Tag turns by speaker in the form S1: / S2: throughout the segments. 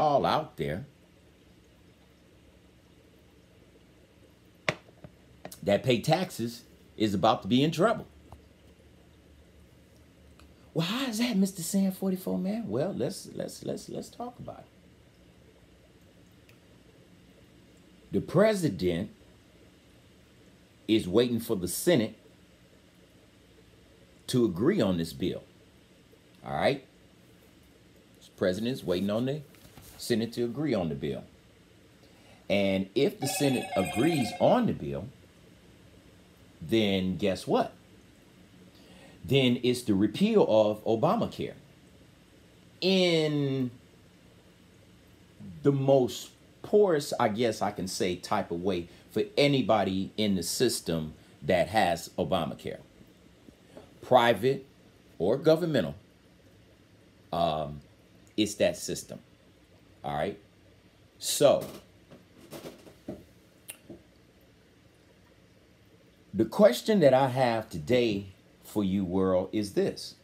S1: all out there that pay taxes is about to be in trouble. Well, how is that, Mr. Sam 44 man? Well, let's talk about it. The president is waiting for the Senate to agree on this bill. All right? The president is waiting on the Senate to agree on the bill. And if the Senate agrees on the bill, then guess what? Then it's the repeal of Obamacare in the most poorest, I guess I can say, type of way for anybody in the system that has Obamacare, private or governmental. It's that system. All right. So the question that I have today for you, world, is this.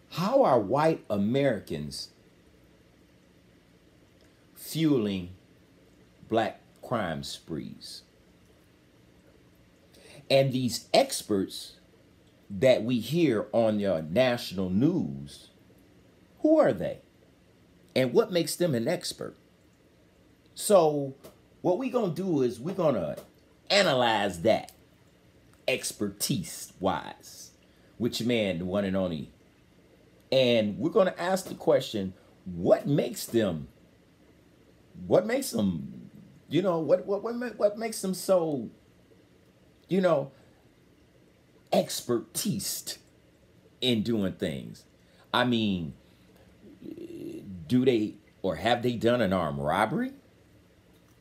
S1: How are white Americans fueling black crime sprees? And these experts that we hear on your national news, who are they? And what makes them an expert? So what we're going to do is we're going to analyze that expertise-wise with your man, the one and only. And we're going to ask the question, what makes them, you know, what makes them so, you know, expertise in doing things? I mean, do they, or have they done an armed robbery?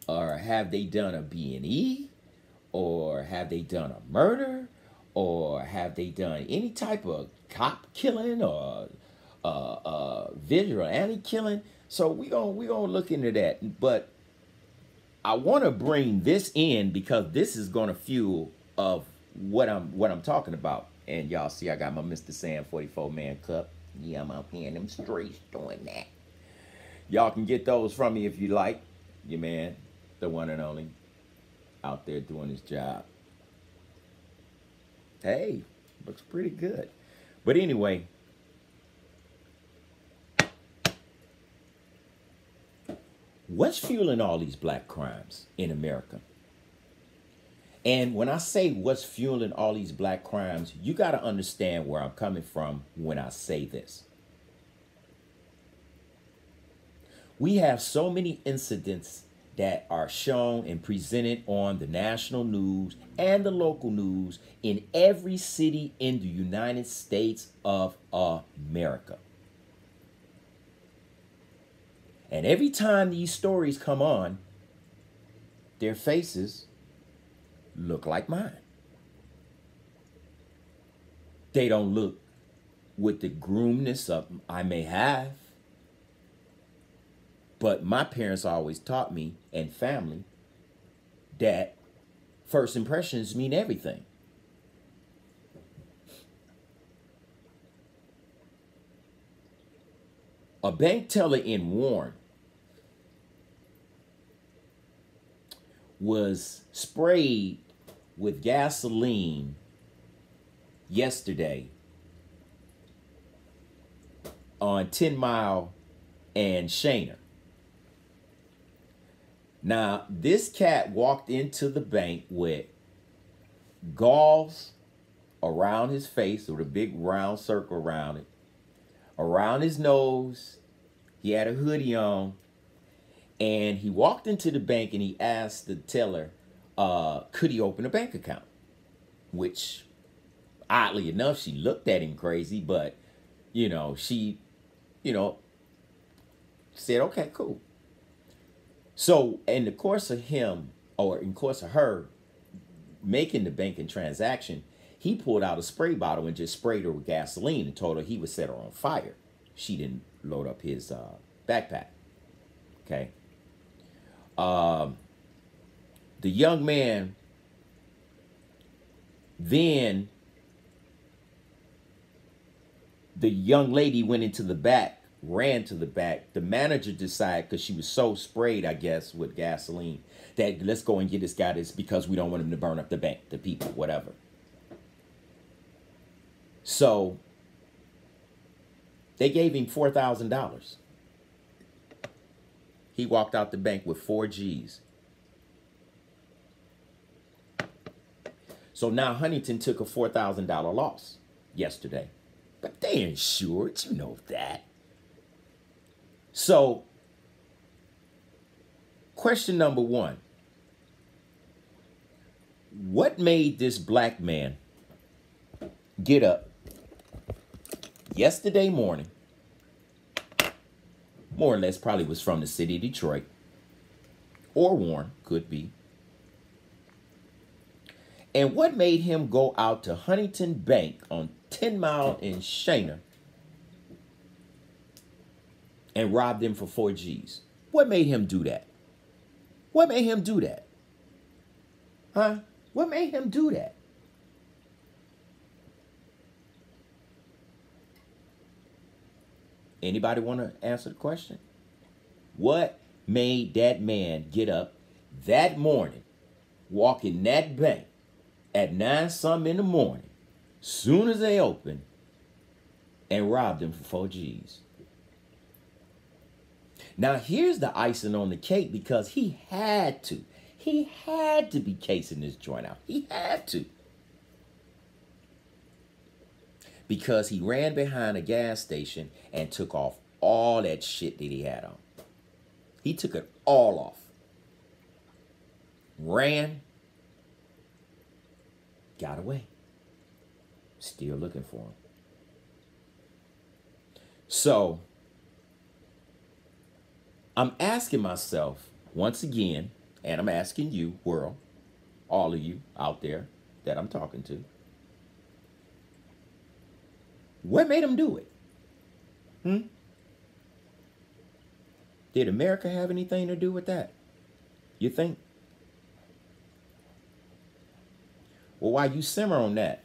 S1: Or have they done a B&E? Or have they done a murder? Or have they done any type of cop killing or vigilante killing? So we gonna look into that. But I want to bring this in because this is gonna fuel of what I'm talking about. And y'all see, I got my Mr. Sam 44 man cup. Yeah, I'm out here in them streets doing that. Y'all can get those from me if you like. Your man, the one and only, out there doing his job. Hey, looks pretty good. But anyway, what's fueling all these black crimes in America? And when I say what's fueling all these black crimes, you got to understand where I'm coming from when I say this. We have so many incidents that are shown and presented on the national news and the local news in every city in the United States of America. And every time these stories come on, their faces look like mine. They don't look with the groomness of I may have. But my parents always taught me, and family, that first impressions mean everything. A bank teller in Warren was sprayed with gasoline yesterday on 10 Mile and Shayner. Now, this cat walked into the bank with gauze around his face with a big round circle around it. Around his nose, he had a hoodie on. And he walked into the bank and he asked the teller, could he open a bank account? Which, oddly enough, she looked at him crazy, but, she, said, okay, cool. So in the course of her making the banking transaction, he pulled out a spray bottle and just sprayed her with gasoline and told her he would set her on fire. She didn't load up his backpack. Okay. The young man then The young lady went into the back, ran to the back. The manager decided, because she was so sprayed, I guess, with gasoline, that let's go and get this guy this because we don't want him to burn up the bank, the people, whatever. So they gave him $4,000. He walked out the bank with 4 G's. So now Huntington took a $4,000 loss yesterday. But they insured, you know that. So, question number 1. What made this black man get up yesterday morning, more or less probably was from the city of Detroit, or Warren, could be. And what made him go out to Huntington Bank on 10 Mile in Shana and rob them for 4 G's? What made him do that? What made him do that? Huh? What made him do that? Anybody want to answer the question? What made that man get up that morning, walk in that bank at 9-something in the morning, soon as they open, and rob them for 4 G's? Now, here's the icing on the cake, because he had to. He had to be casing this joint out. He had to. Because he ran behind a gas station and took off all that shit that he had on. He took it all off. Ran. Got away. Still looking for him. So, I'm asking myself, once again, and I'm asking you, world, all of you out there that I'm talking to, what made him do it? Did America have anything to do with that? You think? Well, while you simmer on that,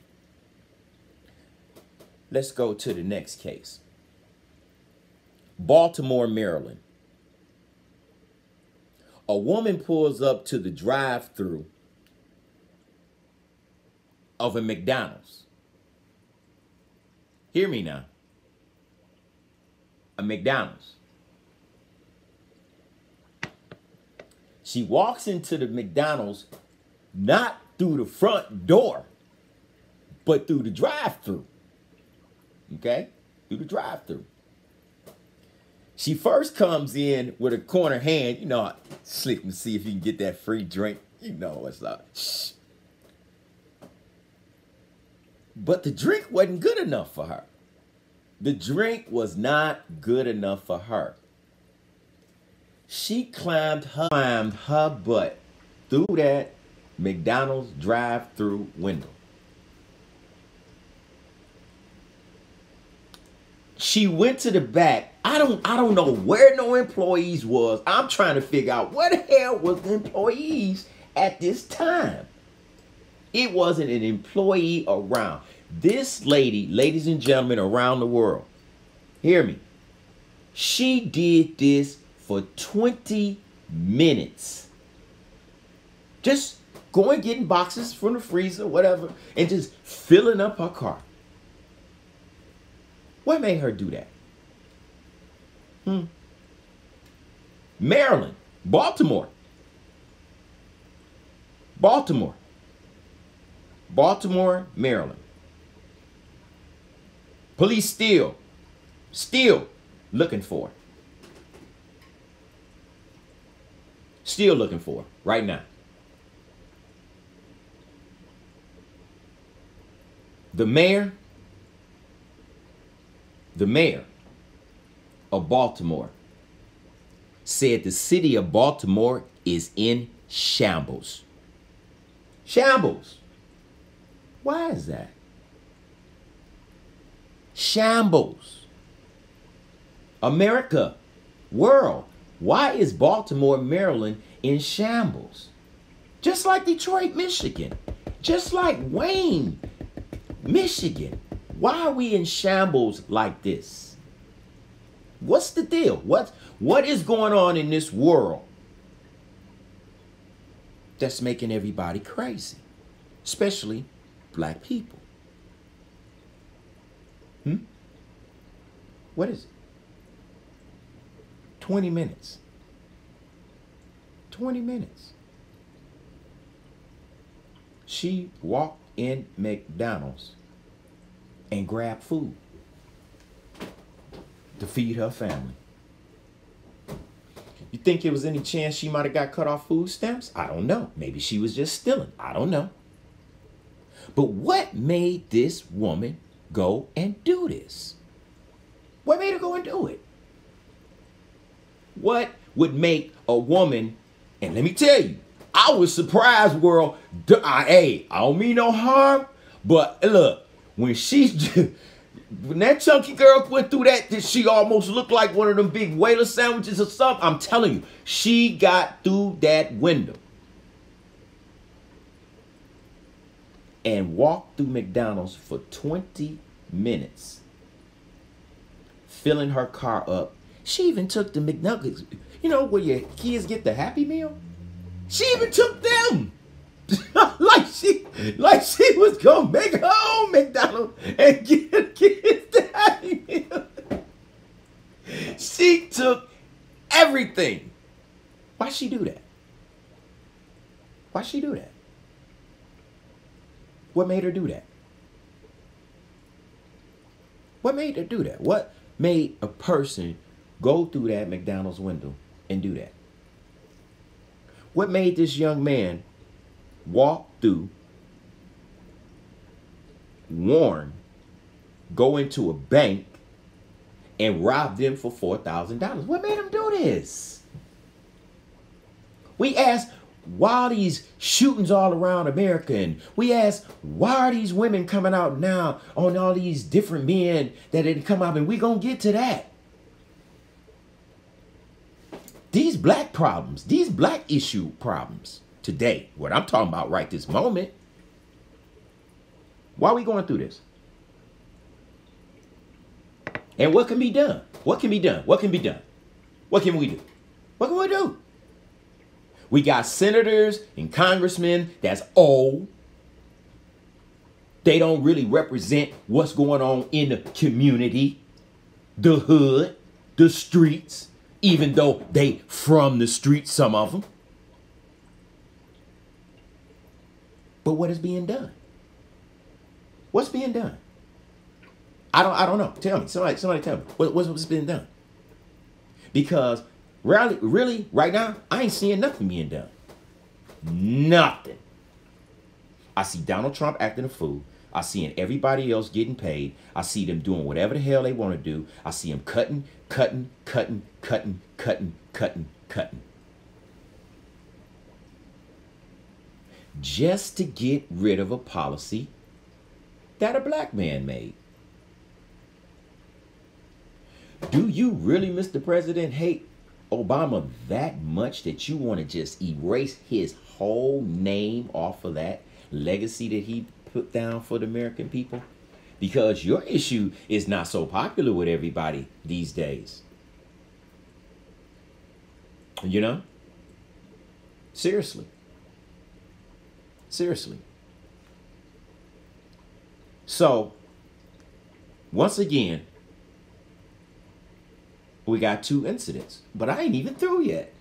S1: let's go to the next case. Baltimore, Maryland. A woman pulls up to the drive-thru of a McDonald's. Hear me now. A McDonald's. She walks into the McDonald's not through the front door, but through the drive-thru. Okay? Through the drive-thru. She first comes in with a corner hand, you know, slick to see if you can get that free drink. You know what's up. Shh. But the drink wasn't good enough for her. The drink was not good enough for her. She climbed her butt through that McDonald's drive-thru window. She went to the back. I don't know where no employees was. I'm trying to figure out where the hell was the employees at this time. It wasn't an employee around. This lady, ladies and gentlemen around the world, hear me. She did this for 20 minutes. Just going getting boxes from the freezer, whatever, and just filling up her car. What made her do that? Maryland, Baltimore, Maryland. Police still looking for her. Still looking for her right now. The mayor of Baltimore said the city of Baltimore is in shambles. Shambles. Why is that? Shambles. America, world, why is Baltimore, Maryland in shambles? Just like Detroit, Michigan. Just like Wayne, Michigan. Why are we in shambles like this? What's the deal? What is going on in this world that's making everybody crazy, especially black people? What is it? 20 minutes. 20 minutes. She walked in McDonald's and grabbed food to feed her family. You think there was any chance she might have got cut off food stamps? I don't know. Maybe she was just stealing. I don't know. But what made this woman go and do this? What made her go and do it? What would make a woman, and let me tell you, I was surprised, world. I don't mean no harm, but look, when that chunky girl went through that she almost looked like one of them big Whaler sandwiches or something. I'm telling you, she got through that window and walked through McDonald's for 20 minutes, filling her car up. She even took the McNuggets, you know, where your kids get the Happy Meal. She even took them. like she was gonna make her own McDonald's and get kids the Happy Meal. She took everything. Why'd she do that? Why'd she do that? What made her do that? What made her do that? What made a person go through that McDonald's window and do that? What made this young man walk through, warn, go into a bank, and rob them for $4,000? What made him do this? We ask, why are these shootings all around America? And we ask, why are these women coming out now on all these different men that didn't come out? And we're going to get to that. These black problems, these black issue problems today, what I'm talking about right this moment, why are we going through this? And what can be done? What can be done? What can be done? What can we do? What can we do? We got senators and congressmen that's old. They don't really represent what's going on in the community, the hood, the streets, even though they from the streets, some of them. But what is being done? What's being done? I don't know. Tell me. Somebody tell me. What's being done? Because really, right now, I ain't seeing nothing being done. Nothing. I see Donald Trump acting a fool. I see everybody else getting paid. I see them doing whatever the hell they want to do. I see them cutting. Just to get rid of a policy that a black man made. Do you really, Mr. President, hate Obama that much that you want to just erase his whole name off of that legacy that he put down for the American people? Because your issue is not so popular with everybody these days. You know? Seriously. Seriously. So, once again, we got 2 incidents, but I ain't even through yet.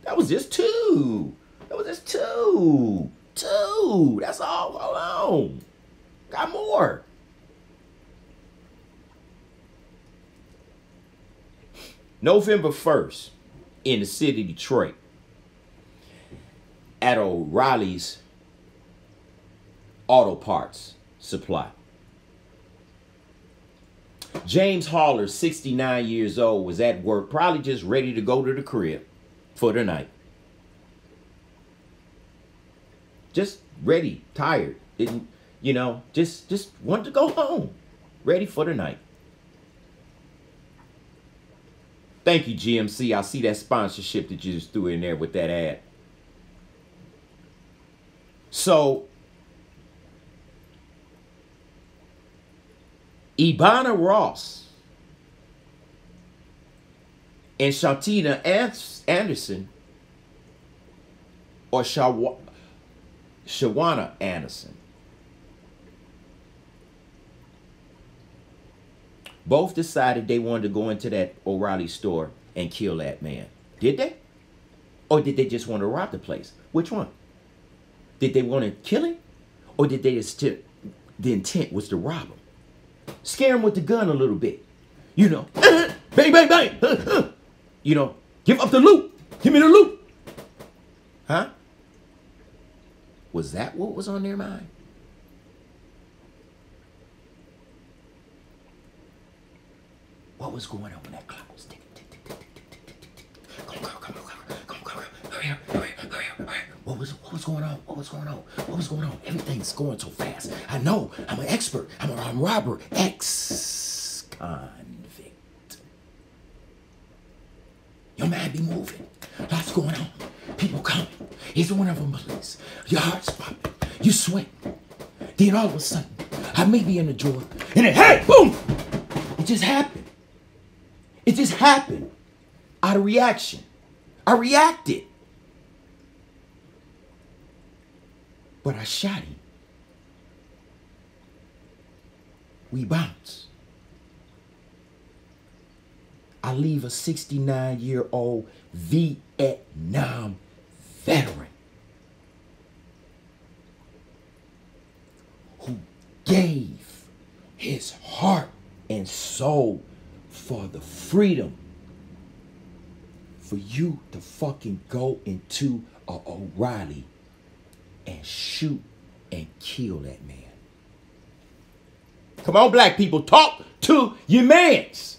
S1: That was just 2. That was just 2. 2. That's all. Hold on. Got more. November 1st in the city of Detroit at O'Reilly's Auto Parts Supply. James Haller, 69 years old, was at work, probably just ready to go to the crib for the night. Just ready, tired, didn't, you know, just wanted to go home, ready for the night. Thank you, GMC. I see that sponsorship that you just threw in there with that ad. So, Ibana Ross and Shantina Anderson, or Shawana Anderson, both decided they wanted to go into that O'Reilly store and kill that man. Did they? Or did they just want to rob the place? Which one? Did they want to kill him? Or did they just, the intent was to rob him? Scare him with the gun a little bit. You know, bang, bang, bang. You know, give up the loot. Give me the loot. Huh? Was that what was on their mind? What was going on when that clock was ticking? Tick, tick, tick, tick, tick, tick, tick, tick. Come on, come on, come on, come on. Hurry up, hurry up, hurry up, hurry up. What was going on? What was going on? What was going on? Everything's going so fast. I know. I'm an expert. I'm a robber. Ex-convict. Your man be moving. Lots going on. People coming. He's one of them, police. Your heart's popping. You sweat. Then all of a sudden, I may be in the drawer, and then, hey, boom! It just happened. It just happened. Out of reaction. I reacted. But I shot him. We bounce. I leave a 69-year-old Vietnam veteran who gave his heart and soul for the freedom for you to fucking go into a O'Reilly and shoot and kill that man. Come on, black people, talk to your mans.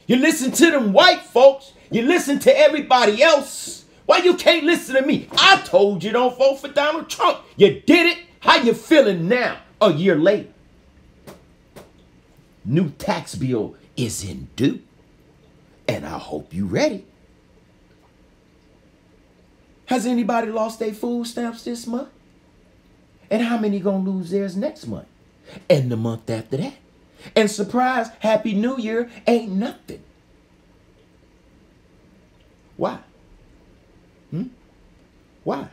S1: You listen to them white folks. You listen to everybody else. Why you can't listen to me? I told you don't vote for Donald Trump. You did it. How you feeling now, a year later? New tax bill is in due. And I hope you ready. Has anybody lost their food stamps this month? And how many gonna lose theirs next month? And the month after that? And surprise, Happy New Year ain't nothing. Why? Why?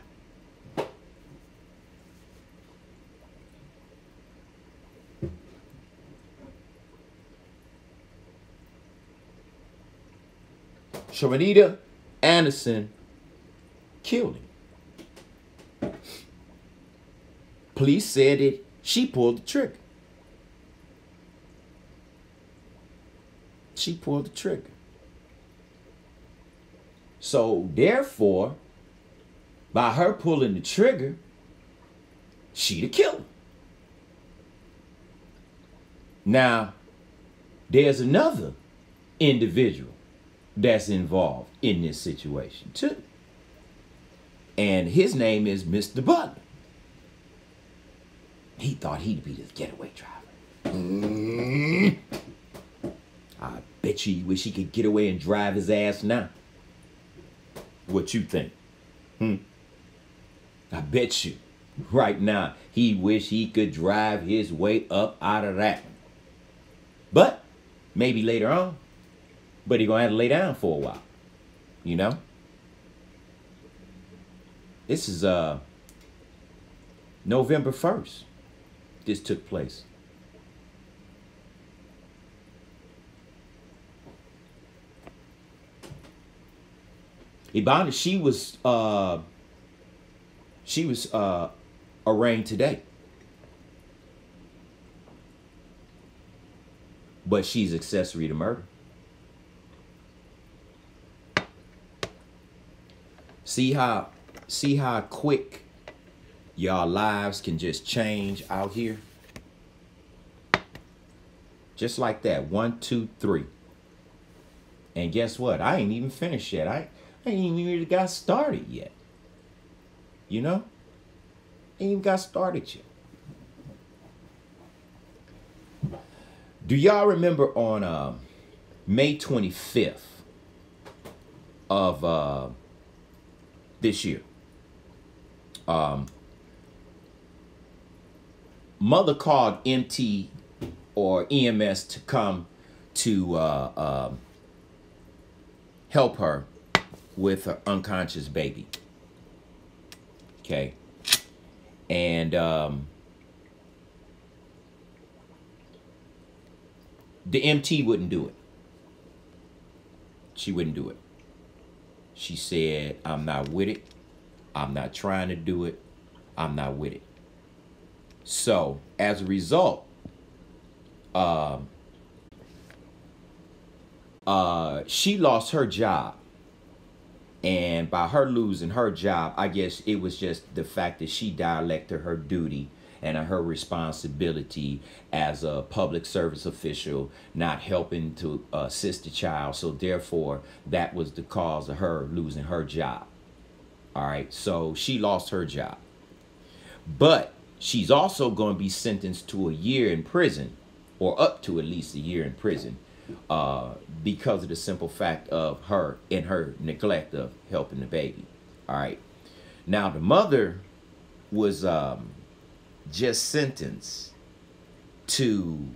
S1: Shanita Anderson killed him. Police said that she pulled the trigger. She pulled the trigger. So therefore, by her pulling the trigger, she the killer. Now, there's another individual that's involved in this situation too. And his name is Mr. Butler. He thought he'd be the getaway driver. I bet you he wish he could get away and drive his ass now. What you think? I bet you right now he wish he could drive his way up out of that. But maybe later on. But he gonna have to lay down for a while. You know? This is November 1st. This took place. Ibana, she was arraigned today. But she's accessory to murder. See how quick y'all lives can just change out here? Just like that. 1, 2, 3. And guess what? I ain't even finished yet. I ain't even really got started yet. You know? Ain't even got started yet. Do y'all remember on May 25th of this year, mother called MTV or EMS to come to help her with her unconscious baby. Okay. And the MT wouldn't do it. She wouldn't do it. She said, I'm not with it. I'm not trying to do it. I'm not with it. So as a result, she lost her job. And by her losing her job, I guess it was just the fact that she neglected her duty and her responsibility as a public service official, not helping to assist the child. So therefore, that was the cause of her losing her job. All right, so she lost her job. But she's also going to be sentenced to a year in prison, or up to at least a year in prison, because of the simple fact of her and her neglect of helping the baby. All right. Now, the mother was just sentenced to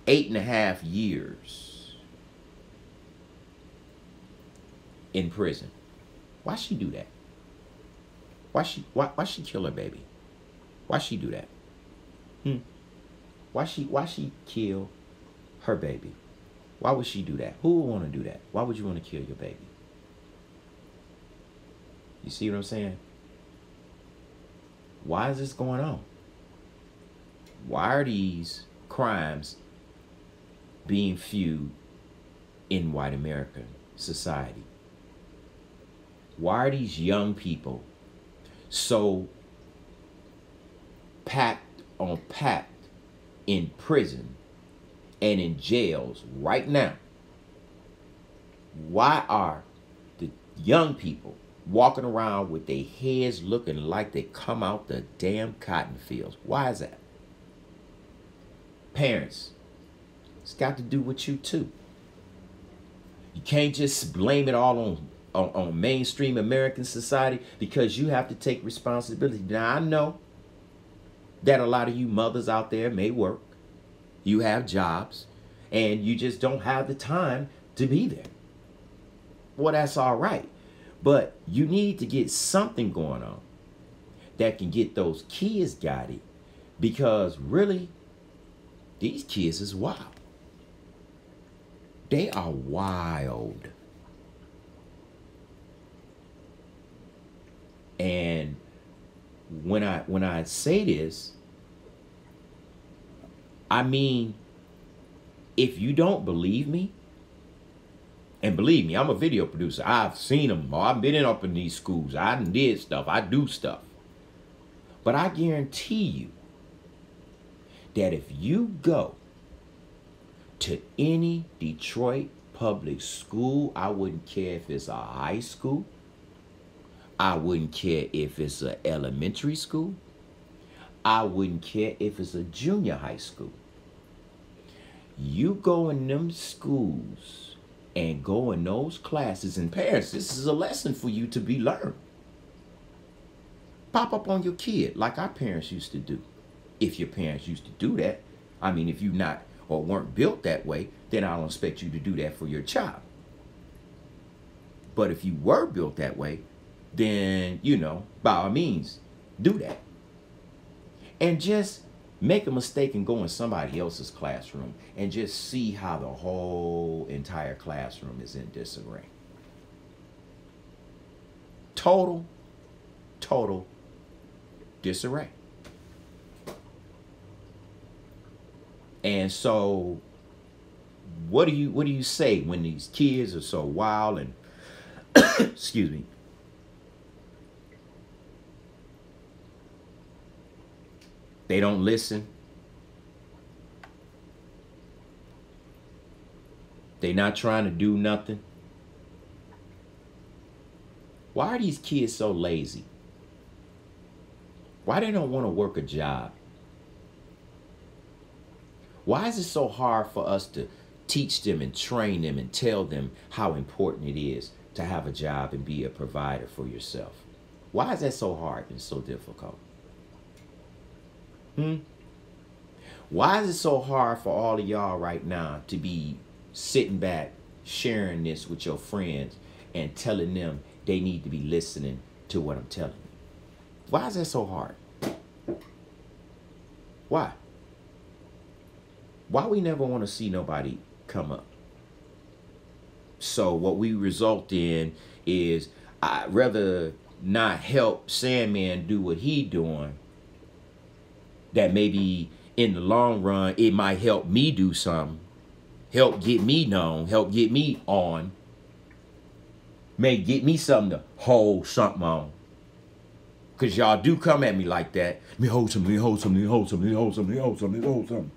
S1: 8.5 years in prison. Why she do that? Why she kill her baby? Why she do that? Why she kill her baby? Why would she do that? Who would want to do that? Why would you want to kill your baby? You see what I'm saying? Why is this going on? Why are these crimes being viewed in white American society? Why are these young people so packed in prison and in jails right now? Why are the young people walking around with their heads looking like they come out the damn cotton fields? Why is that? Parents, it's got to do with you too. You can't just blame it all on mainstream American society, because you have to take responsibility. Now, I know that a lot of you mothers out there may work. You have jobs, and you just don't have the time to be there. Well, that's all right. But you need to get something going on that can get those kids guided, because really, these kids is wild. They are wild. And when I say this, I mean, if you don't believe me, and believe me, I'm a video producer. I've seen them. I've been up in these schools. I did stuff. I do stuff. But I guarantee you that if you go to any Detroit public school, I wouldn't care if it's a high school, I wouldn't care if it's an elementary school, I wouldn't care if it's a junior high school. You go in them schools and go in those classes, and parents, this is a lesson for you to be learned. Pop up on your kid like our parents used to do. If your parents used to do that, I mean, if you not or weren't built that way, then I don't expect you to do that for your child. But if you were built that way, then, you know, by all means, do that. And just make a mistake and go in somebody else's classroom and just see how the whole entire classroom is in disarray. Total disarray. And so what do you say when these kids are so wild and excuse me, they don't listen, they're not trying to do nothing? Why are these kids so lazy? Why they don't want to work a job? Why is it so hard for us to teach them and train them and tell them how important it is to have a job and be a provider for yourself? Why is that so hard and so difficult? Why is it so hard for all of y'all right now to be sitting back, sharing this with your friends and telling them they need to be listening to what I'm telling you? Why is that so hard? Why? Why we never want to see nobody come up? So what we result in is I'd rather not help Sandman do what he doing. That maybe in the long run, it might help me do something. Help get me known. Help get me on. May get me something to hold something on. Because y'all do come at me like that. Me hold something, me hold something, me hold something, me hold something, me hold something, me hold something.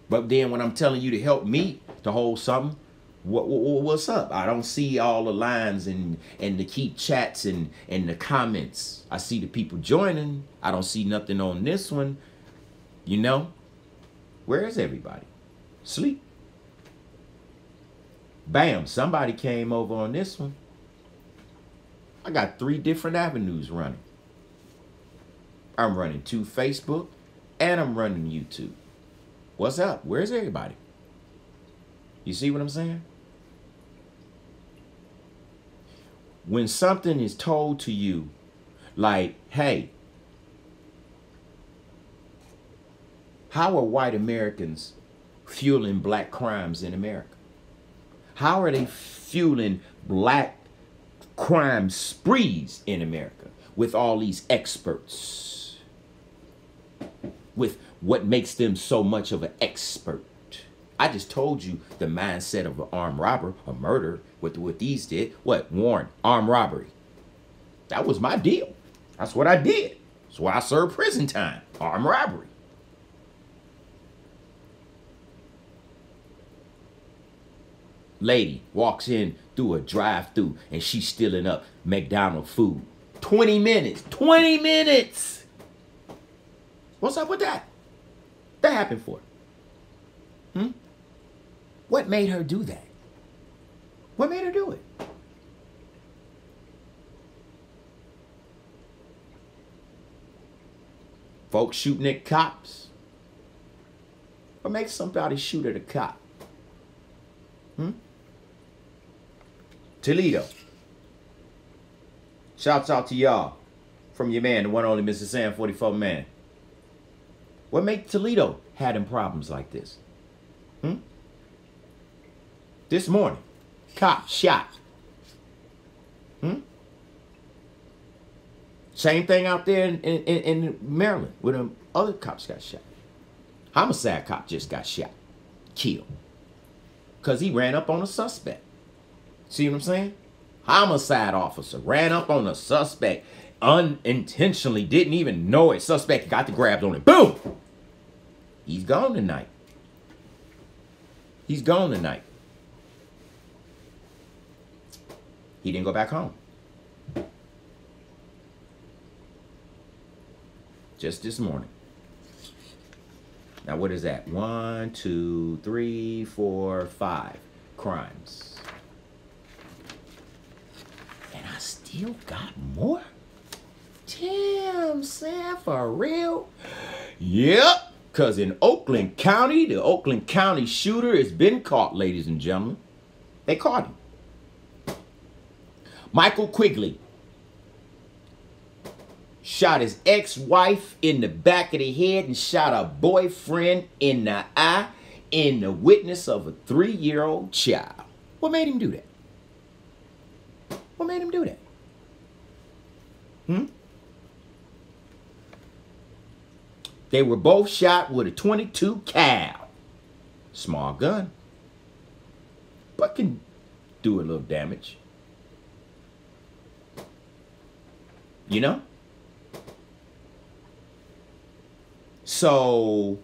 S1: But then when I'm telling you to help me to hold something, what's up? I don't see all the lines and the keep chats and the comments. I see the people joining. I don't see nothing on this one. You know? Where is everybody? Sleep. Bam, somebody came over on this one. I got 3 different avenues running. I'm running 2 Facebook and I'm running YouTube. What's up? Where's everybody? You see what I'm saying? When something is told to you, like, hey, how are white Americans fueling black crimes in America? How are they fueling black crime sprees in America with all these experts? With what makes them so much of an expert? I just told you the mindset of an armed robber, a murder, what these did. What? Warren, armed robbery. That was my deal. That's what I did. That's why I served prison time. Armed robbery. Lady walks in through a drive-through and she's stealing up McDonald's food. 20 minutes. 20 minutes. What's up with that? That happened for her. What made her do that? What made her do it? Folks shooting at cops. What makes somebody shoot at a cop? Toledo. Shouts out to y'all. From your man, the one only Mr. Sam 44 man. What made Toledo had them problems like this? This morning, cop shot. Same thing out there in Maryland where them other cops got shot. Homicide cop just got shot, killed. Because he ran up on a suspect. See what I'm saying? Homicide officer ran up on a suspect unintentionally, didn't even know it. Suspect got the grabs on him. Boom! He's gone tonight. He's gone tonight. He didn't go back home. Just this morning. Now what is that? 1, 2, 3, 4, 5 crimes. And I still got more? Damn, Sam, for real? Yep. Because in Oakland County, the Oakland County shooter has been caught, ladies and gentlemen. They caught him. Michael Quigley shot his ex-wife in the back of the head and shot a boyfriend in the eye in the witness of a 3-year-old child. What made him do that? What made him do that? They were both shot with a .22 cal. Small gun. But can do a little damage. You know? So,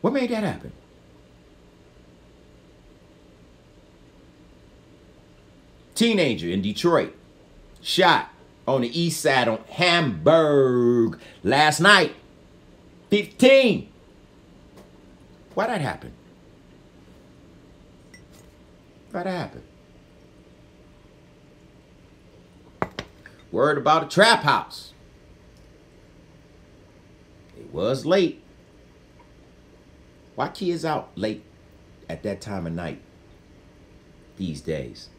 S1: what made that happen? Teenager in Detroit shot on the east side on Hamburg last night. 15. Why'd that happen? Why'd that happen? Word about a trap house. It was late. Why kids out late at that time of night these days?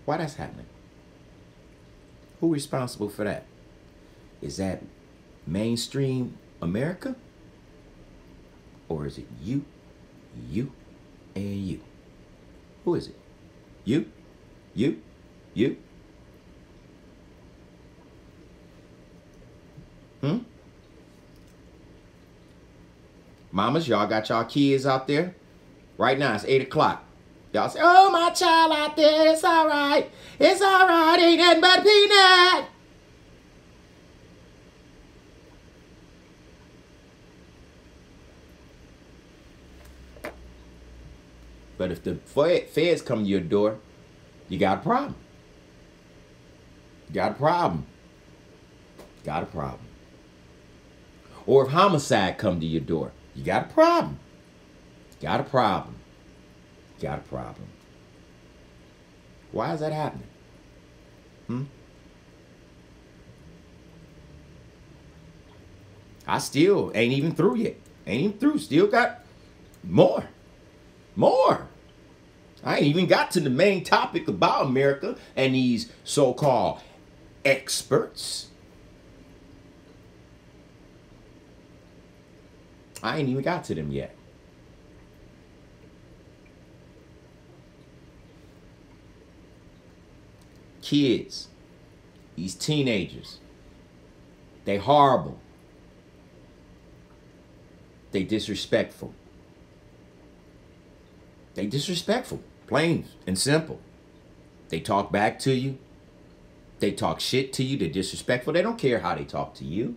S1: Why that's happening? Who responsible for that? Is that mainstream America? Or is it you, and you? Who is it? You? Mamas, y'all got y'all kids out there? Right now, it's 8 o'clock. Y'all say, oh, my child out there, it's all right. It's all right, ain't nothing but a peanut. But if the feds come to your door, you got a problem. Got a problem. Got a problem. Or if homicide come to your door, you got a problem. Got a problem. Got a problem. Why is that happening? I still ain't even through yet. Ain't even through. Still got more. More. I ain't even got to the main topic about America and these so-called experts. I ain't even got to them yet. Kids, these teenagers, they horrible. They disrespectful. They disrespectful, plain and simple. They talk back to you. They talk shit to you. They're disrespectful. They don't care how they talk to you.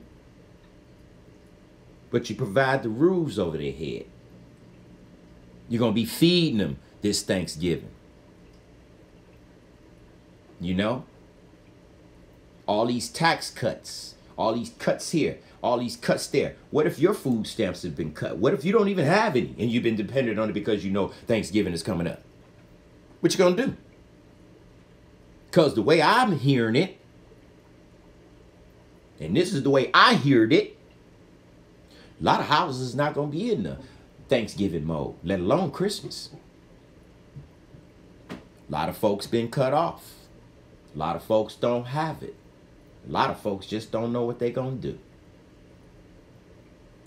S1: But you provide the roofs over their head. You're going to be feeding them this Thanksgiving. You know? All these tax cuts. All these cuts here. All these cuts there. What if your food stamps have been cut? What if you don't even have any and you've been dependent on it because you know Thanksgiving is coming up? What you going to do? Because the way I'm hearing it, and this is the way I heard it, a lot of houses is not going to be in the Thanksgiving mode, let alone Christmas. A lot of folks been cut off. A lot of folks don't have it. A lot of folks just don't know what they're going to do.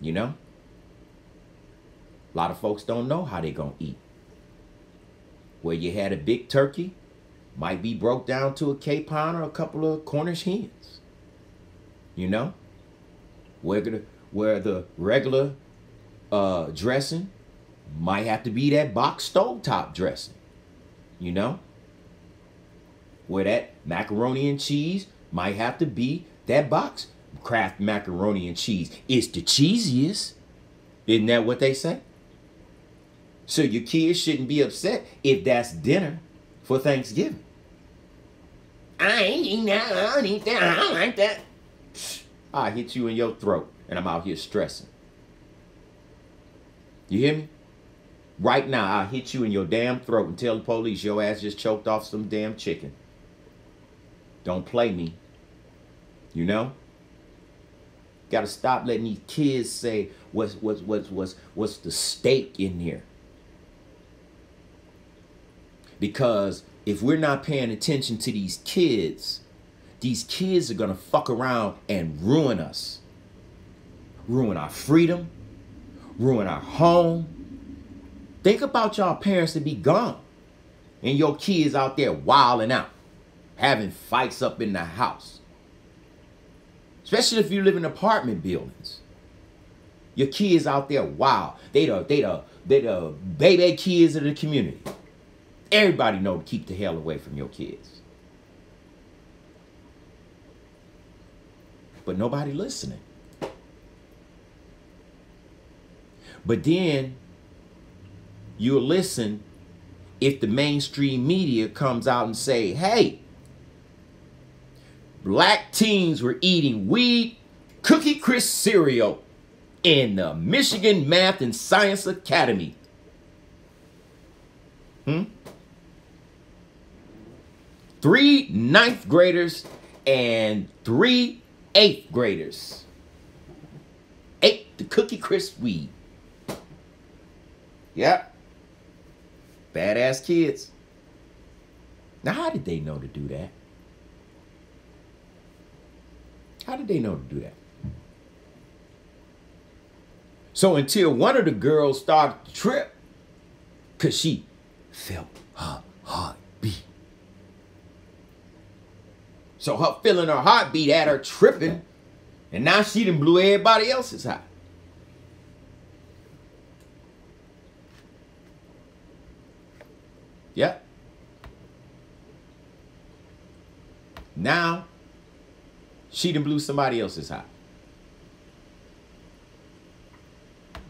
S1: You know? A lot of folks don't know how they're going to eat. Where you had a big turkey, might be broke down to a capon or a couple of Cornish hens. You know? Where the regular dressing might have to be that box stovetop dressing. You know? Where that macaroni and cheese might have to be that box Kraft macaroni and cheese. It's the cheesiest. Isn't that what they say? So your kids shouldn't be upset if that's dinner for Thanksgiving. I ain't eating that. I don't eat that. I don't like that. I hit you in your throat and I'm out here stressing. You hear me? Right now, I'll hit you in your damn throat and tell the police your ass just choked off some damn chicken. Don't play me. You know? Got to stop letting these kids say what's the stake in here. Because if we're not paying attention to these kids are going to fuck around and ruin us. Ruin our freedom. Ruin our home. Think about y'all parents to be gone. And your kids out there wilding out. Having fights up in the house. Especially if you live in apartment buildings. Your kids out there wild. They the baby kids of the community. Everybody know to keep the hell away from your kids. But nobody listening. But then you'll listen if the mainstream media comes out and say, hey, black teens were eating weed, Cookie Crisp cereal in the Michigan Math and Science Academy. 3 9th graders and 3 8th graders Cookie Crisp weed. Yep. Badass kids. Now, how did they know to do that? How did they know to do that? So until one of the girls started to trip, because she felt her heartbeat. So her feeling her heartbeat had her tripping, and now she done blew everybody else's high. Yep. Now she done blew somebody else's high.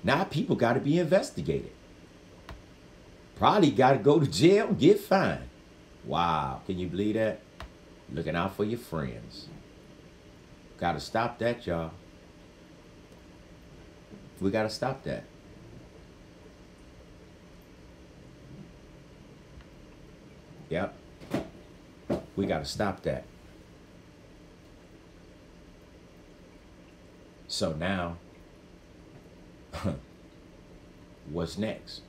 S1: Now people got to be investigated. Probably got to go to jail and get fined. Wow, can you believe that? Looking out for your friends. Got to stop that, y'all. We got to stop that. Yep. We got to stop that. So now, what's next?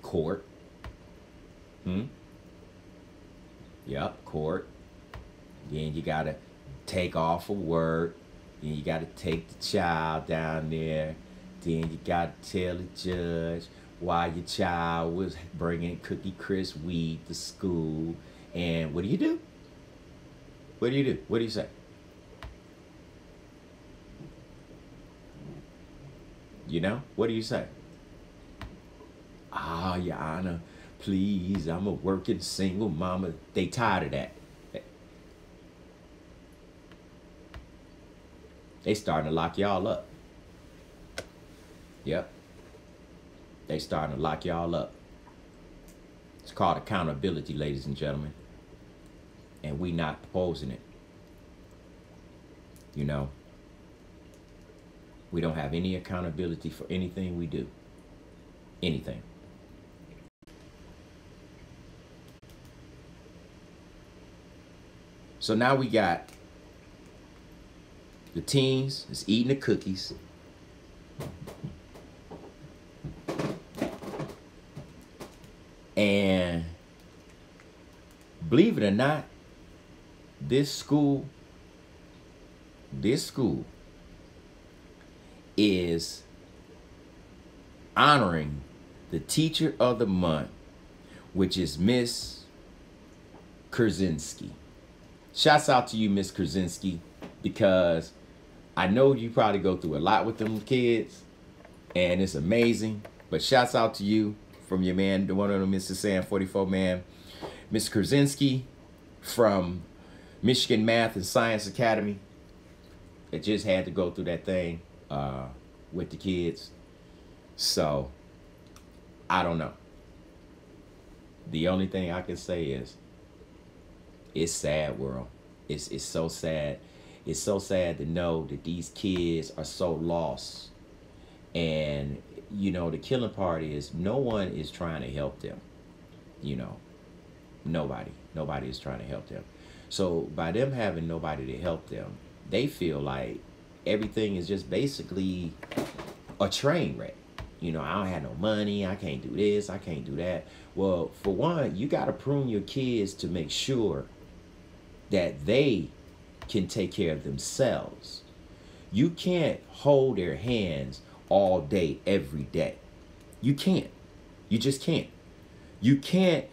S1: Court. Yep, court. Then you got to take off of work. Then you got to take the child down there. Then you got to tell the judge why your child was bringing Cookie Crisp weed to school. And what do you do? What do you do? What do you say? You know, what do you say? Ah, Your Honor, please, I'm a working single mama. They tired of that. They starting to lock y'all up. Yep. They starting to lock y'all up. It's called accountability, ladies and gentlemen. And we not proposing it. You know, we don't have any accountability for anything we do. Anything. So now we got the teens is eating the cookies. And believe it or not, this school is honoring the Teacher of the Month, which is Miss Kurzinski. Shouts out to you, Miss Kurzinski, because I know you probably go through a lot with them kids, and it's amazing. But shouts out to you from your man, the one of them, Mr. Sam 44 man, Miss Kurzinski from Michigan Math and Science Academy. That just had to go through that thing with the kids. So I don't know. The only thing I can say is it's sad, world. It's so sad. It's so sad to know that these kids are so lost. And, you know, the killing part is no one is trying to help them. You know, nobody. Nobody is trying to help them. So by them having nobody to help them, they feel like everything is just basically a train wreck. You know, I don't have no money. I can't do this. I can't do that. Well, for one, you got to prune your kids to make sure that they can take care of themselves. You can't hold their hands all day, every day. You can't. You just can't. You can't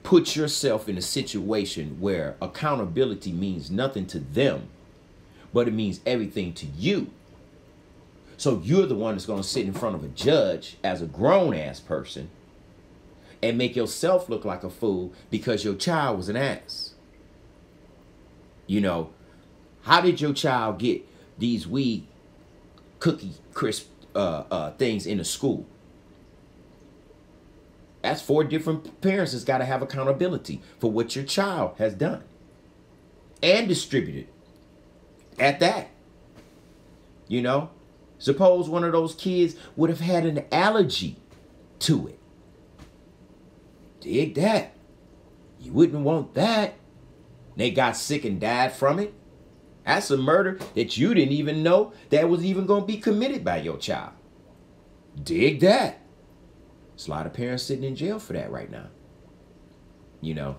S1: put yourself in a situation where accountability means nothing to them, but it means everything to you. So you're the one that's going to sit in front of a judge as a grown-ass person and make yourself look like a fool because your child was an ass. You know, how did your child get these weed Cookie Crisp things in the school? That's 4 different parents that's got to have accountability for what your child has done and distributed at that. You know, suppose one of those kids would have had an allergy to it. Dig that. You wouldn't want that. They got sick and died from it. That's a murder that you didn't even know that was even going to be committed by your child. Dig that. There's a lot of parents sitting in jail for that right now. You know.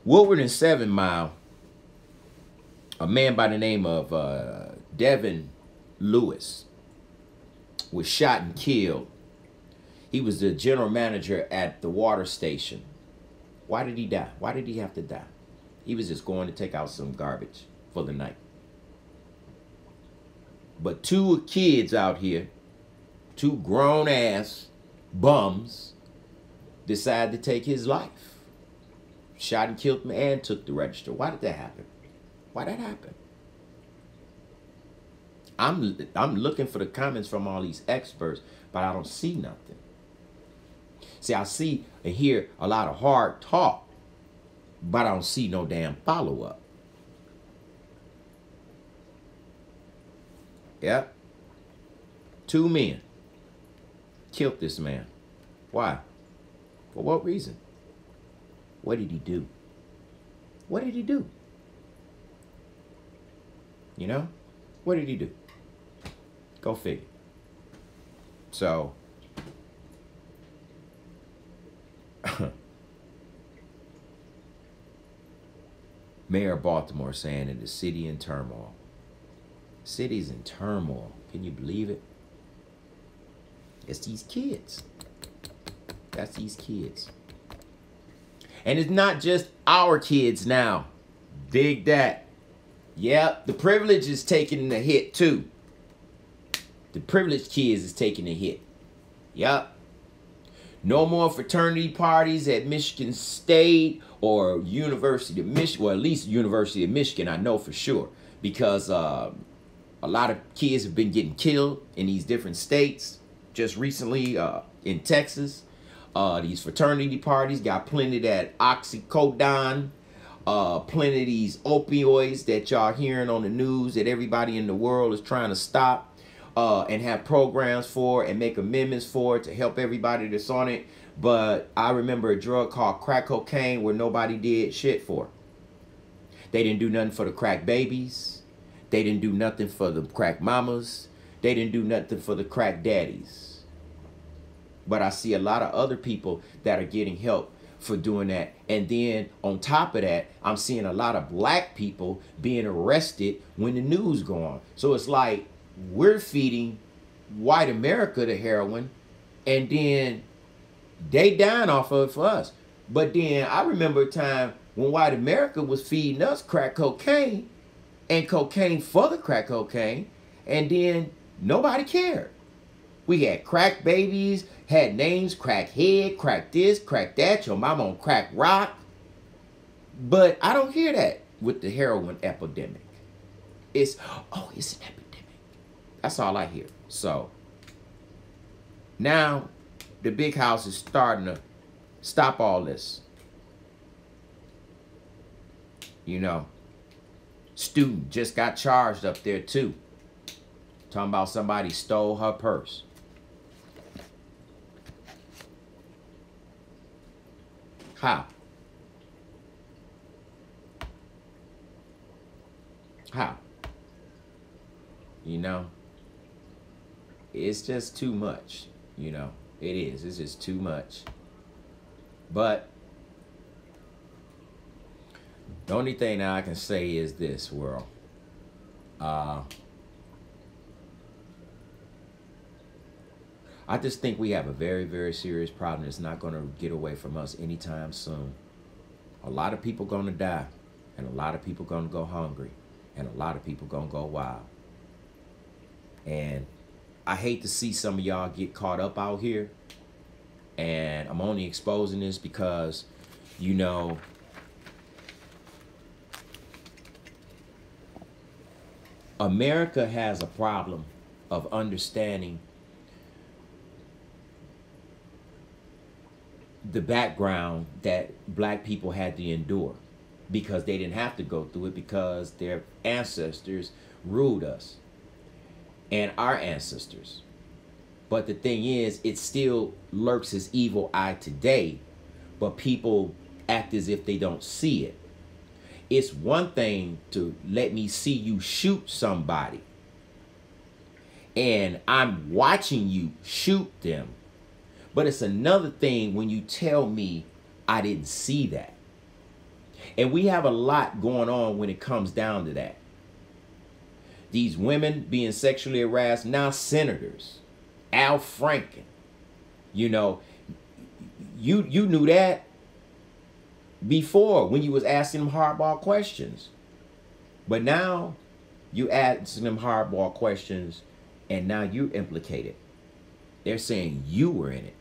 S1: Woodward and 7 Mile, a man by the name of Devin Lewis was shot and killed. He was the general manager at the water station. Why did he die? Why did he have to die? He was just going to take out some garbage for the night. But 2 kids out here, 2 grown ass bums, decided to take his life. Shot and killed him and took the register. Why did that happen? Why did that happen? I'm looking for the comments from all these experts, but I don't see nothing. See, I see and hear a lot of hard talk, but I don't see no damn follow-up. Yep. 2 men killed this man. Why? For what reason? What did he do? What did he do? You know? What did he do? Go figure. So, Mayor of Baltimore saying that the city in turmoil. City's in turmoil. Can you believe it? It's these kids. That's these kids. And it's not just our kids now. Dig that. Yep, the privilege is taking the hit too. The privileged kids is taking the hit. Yep. No more fraternity parties at Michigan State or University of Michigan. Well, at least University of Michigan, I know for sure. Because a lot of kids have been getting killed in these different states. Just recently in Texas. These fraternity parties got plenty of that oxycodone. Plenty of these opioids that y'all hearing on the news that everybody in the world is trying to stop. And have programs for and make amendments for to help everybody that's on it. But I remember a drug called crack cocaine where nobody did shit for. They didn't do nothing for the crack babies. They didn't do nothing for the crack mamas. They didn't do nothing for the crack daddies. But I see a lot of other people that are getting help for doing that. And then on top of that, I'm seeing a lot of black people being arrested when the news go on. So it's like, we're feeding white America the heroin, and then they dying off of it for us. But then I remember a time when white America was feeding us crack cocaine and cocaine for the crack cocaine, and then nobody cared. We had crack babies, had names, crack head, crack this, crack that, your mama on crack rock. But I don't hear that with the heroin epidemic. It's an epidemic. That's all I hear. So now the big house is starting to stop all this. You know, student just got charged up there too. Talking about somebody stole her purse. How? How? You know? It's just too much, you know. It is. It's just too much. But the only thing that I can say is this, world. I just think we have a very, very serious problem that's not going to get away from us anytime soon. A lot of people going to die, and a lot of people going to go hungry, and a lot of people going to go wild. And I hate to see some of y'all get caught up out here. And I'm only exposing this because, you know, America has a problem of understanding the background that black people had to endure, because they didn't have to go through it because their ancestors ruled us. And our ancestors. But the thing is, it still lurks as evil eye today but people act as if they don't see it. It's one thing to let me see you shoot somebody, and I'm watching you shoot them. But it's another thing when you tell me I didn't see that. And we have a lot going on when it comes down to that. These women being sexually harassed, now senators, Al Franken, you know, you knew that before when you was asking them hardball questions. But now you asking them hardball questions and now you're implicated. They're saying you were in it.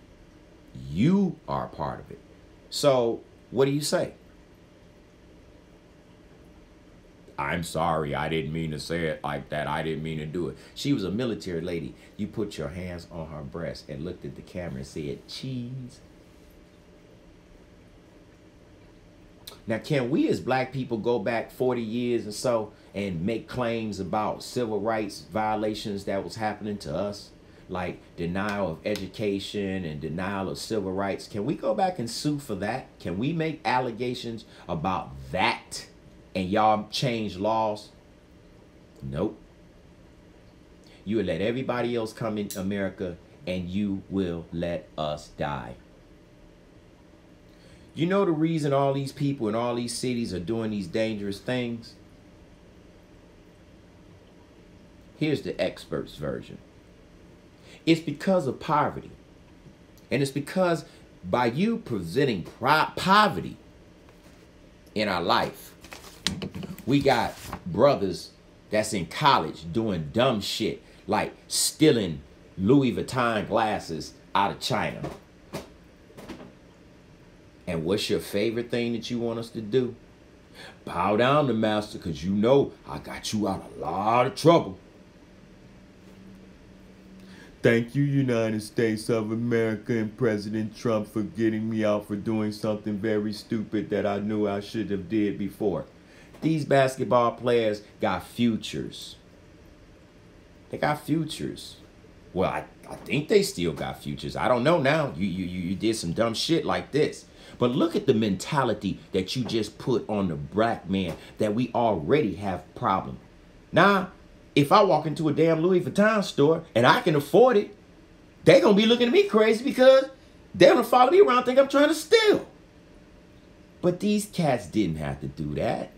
S1: You are a part of it. So what do you say? I'm sorry, I didn't mean to say it like that. I didn't mean to do it. She was a military lady. You put your hands on her breast and looked at the camera and said, cheese. Now, can we as black people go back 40 years or so and make claims about civil rights violations that was happening to us? Like denial of education and denial of civil rights. Can we go back and sue for that? Can we make allegations about that and y'all change laws? Nope. You will let everybody else come in America and you will let us die. You know the reason all these people in all these cities are doing these dangerous things? Here's the experts' version. It's because of poverty. And it's because by you presenting poverty in our life, we got brothers that's in college doing dumb shit like stealing Louis Vuitton glasses out of China. And what's your favorite thing that you want us to do? Bow down to master, because you know I got you out of a lot of trouble. Thank you, United States of America and President Trump, for getting me out for doing something very stupid that I knew I should have did before. These basketball players got futures. They got futures. Well, I think they still got futures. I don't know now. You did some dumb shit like this. But look at the mentality that you just put on the black man that we already have problem. Now, if I walk into a damn Louis Vuitton store and I can afford it, they're going to be looking at me crazy because they're going to follow me around and think I'm trying to steal. But these cats didn't have to do that.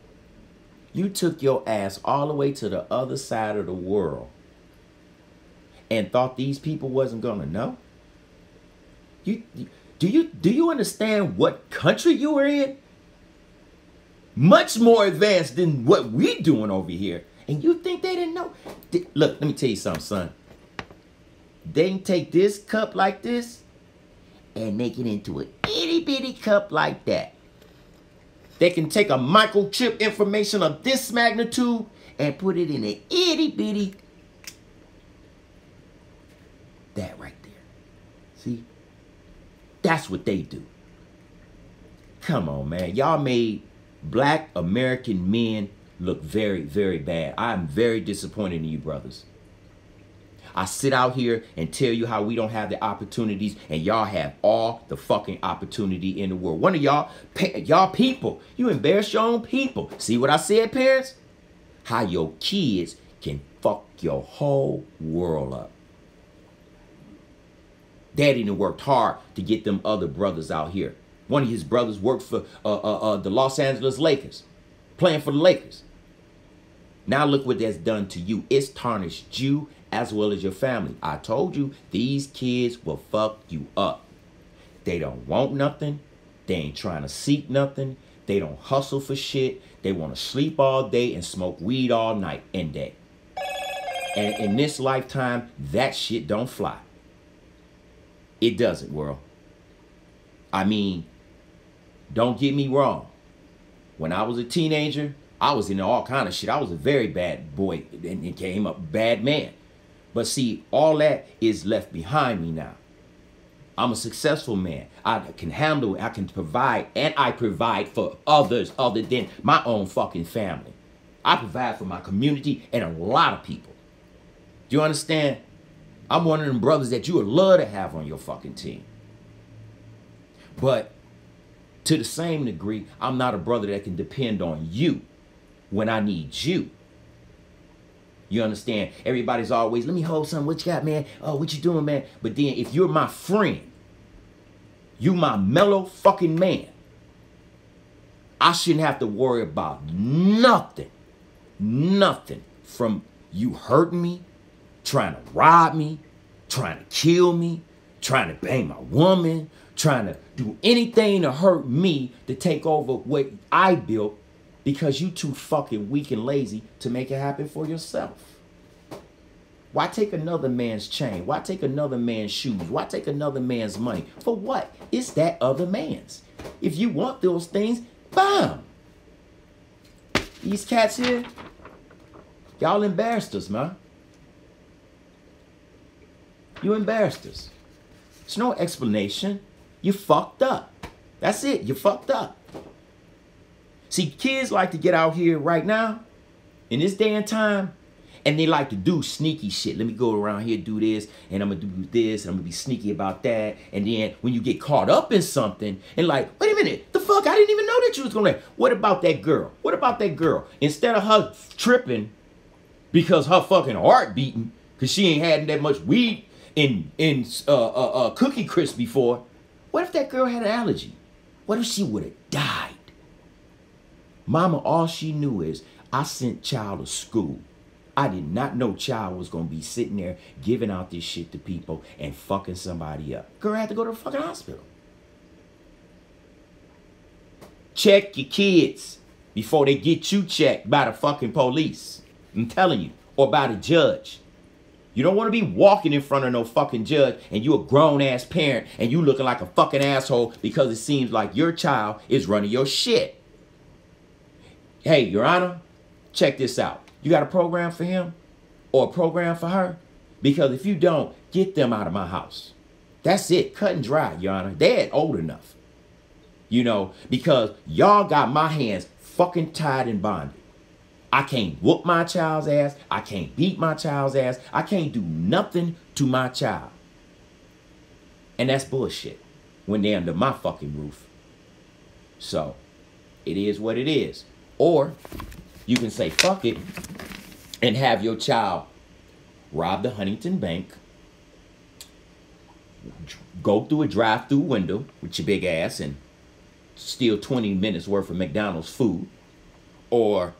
S1: You took your ass all the way to the other side of the world and thought these people wasn't going to know? Do you understand what country you were in? Much more advanced than what we doing over here. And you think they didn't know? Look, let me tell you something, son. They can take this cup like this and make it into an itty bitty cup like that. They can take a microchip information of this magnitude and put it in an itty bitty. That right there. See? That's what they do. Come on, man. Y'all made black American men look very, very bad. I'm very disappointed in you, brothers. I sit out here and tell you how we don't have the opportunities, and y'all have all the fucking opportunity in the world. One of y'all people, you embarrass your own people. See what I said, parents? How your kids can fuck your whole world up. Daddy done worked hard to get them other brothers out here. One of his brothers worked for the Los Angeles Lakers, playing for the Lakers. Now look what that's done to you. It's tarnished you as well as your family. I told you, these kids will fuck you up. They don't want nothing. They ain't trying to seek nothing. They don't hustle for shit. They want to sleep all day and smoke weed all night and day. And in this lifetime, that shit don't fly. It doesn't, world. I mean, don't get me wrong. When I was a teenager, I was into all kind of shit. I was a very bad boy and came up bad man. But see, all that is left behind me now. I'm a successful man. I can handle it. I can provide, and I provide for others other than my own fucking family. I provide for my community and a lot of people. Do you understand? I'm one of them brothers that you would love to have on your fucking team. But To the same degree, I'm not a brother that can depend on you when I need you. You understand? Everybody's always, let me hold something. What you got, man? Oh, what you doing, man? But then if you're my friend, you my mellow fucking man, I shouldn't have to worry about nothing. Nothing from you hurting me, trying to rob me, trying to kill me, trying to bang my woman, trying to do anything to hurt me to take over what I built, because you too fucking weak and lazy to make it happen for yourself. Why take another man's chain? Why take another man's shoes? Why take another man's money? For what? It's that other man's. If you want those things, bam. These cats here, y'all embarrassed us, man. You embarrassed us. There's no explanation. You fucked up. That's it. You fucked up. See, kids like to get out here right now, in this day and time, and they like to do sneaky shit. Let me go around here, do this, and I'm going to do this, and I'm going to be sneaky about that. And then when you get caught up in something, and like, wait a minute, the fuck, I didn't even know that you was going to. What about that girl? What about that girl? Instead of her tripping because her fucking heart beating, because she ain't had that much weed in Cookie Crisp before, what if that girl had an allergy? What if she would have died? Mama, all she knew is, I sent child to school. I did not know child was going to be sitting there giving out this shit to people and fucking somebody up. Girl had to go to the fucking hospital. Check your kids before they get you checked by the fucking police. I'm telling you. Or by the judge. You don't want to be walking in front of no fucking judge and you a grown-ass parent and you looking like a fucking asshole because it seems like your child is running your shit. Hey, Your Honor, check this out. You got a program for him or a program for her? Because if you don't, get them out of my house. That's it. Cut and dry, Your Honor. They're old enough. You know, because y'all got my hands fucking tied and bonded. I can't whoop my child's ass. I can't beat my child's ass. I can't do nothing to my child. And that's bullshit when they're under my fucking roof. So, it is what it is. Or you can say fuck it and have your child rob the Huntington Bank, go through a drive-through window with your big ass and steal 20 minutes worth of McDonald's food, or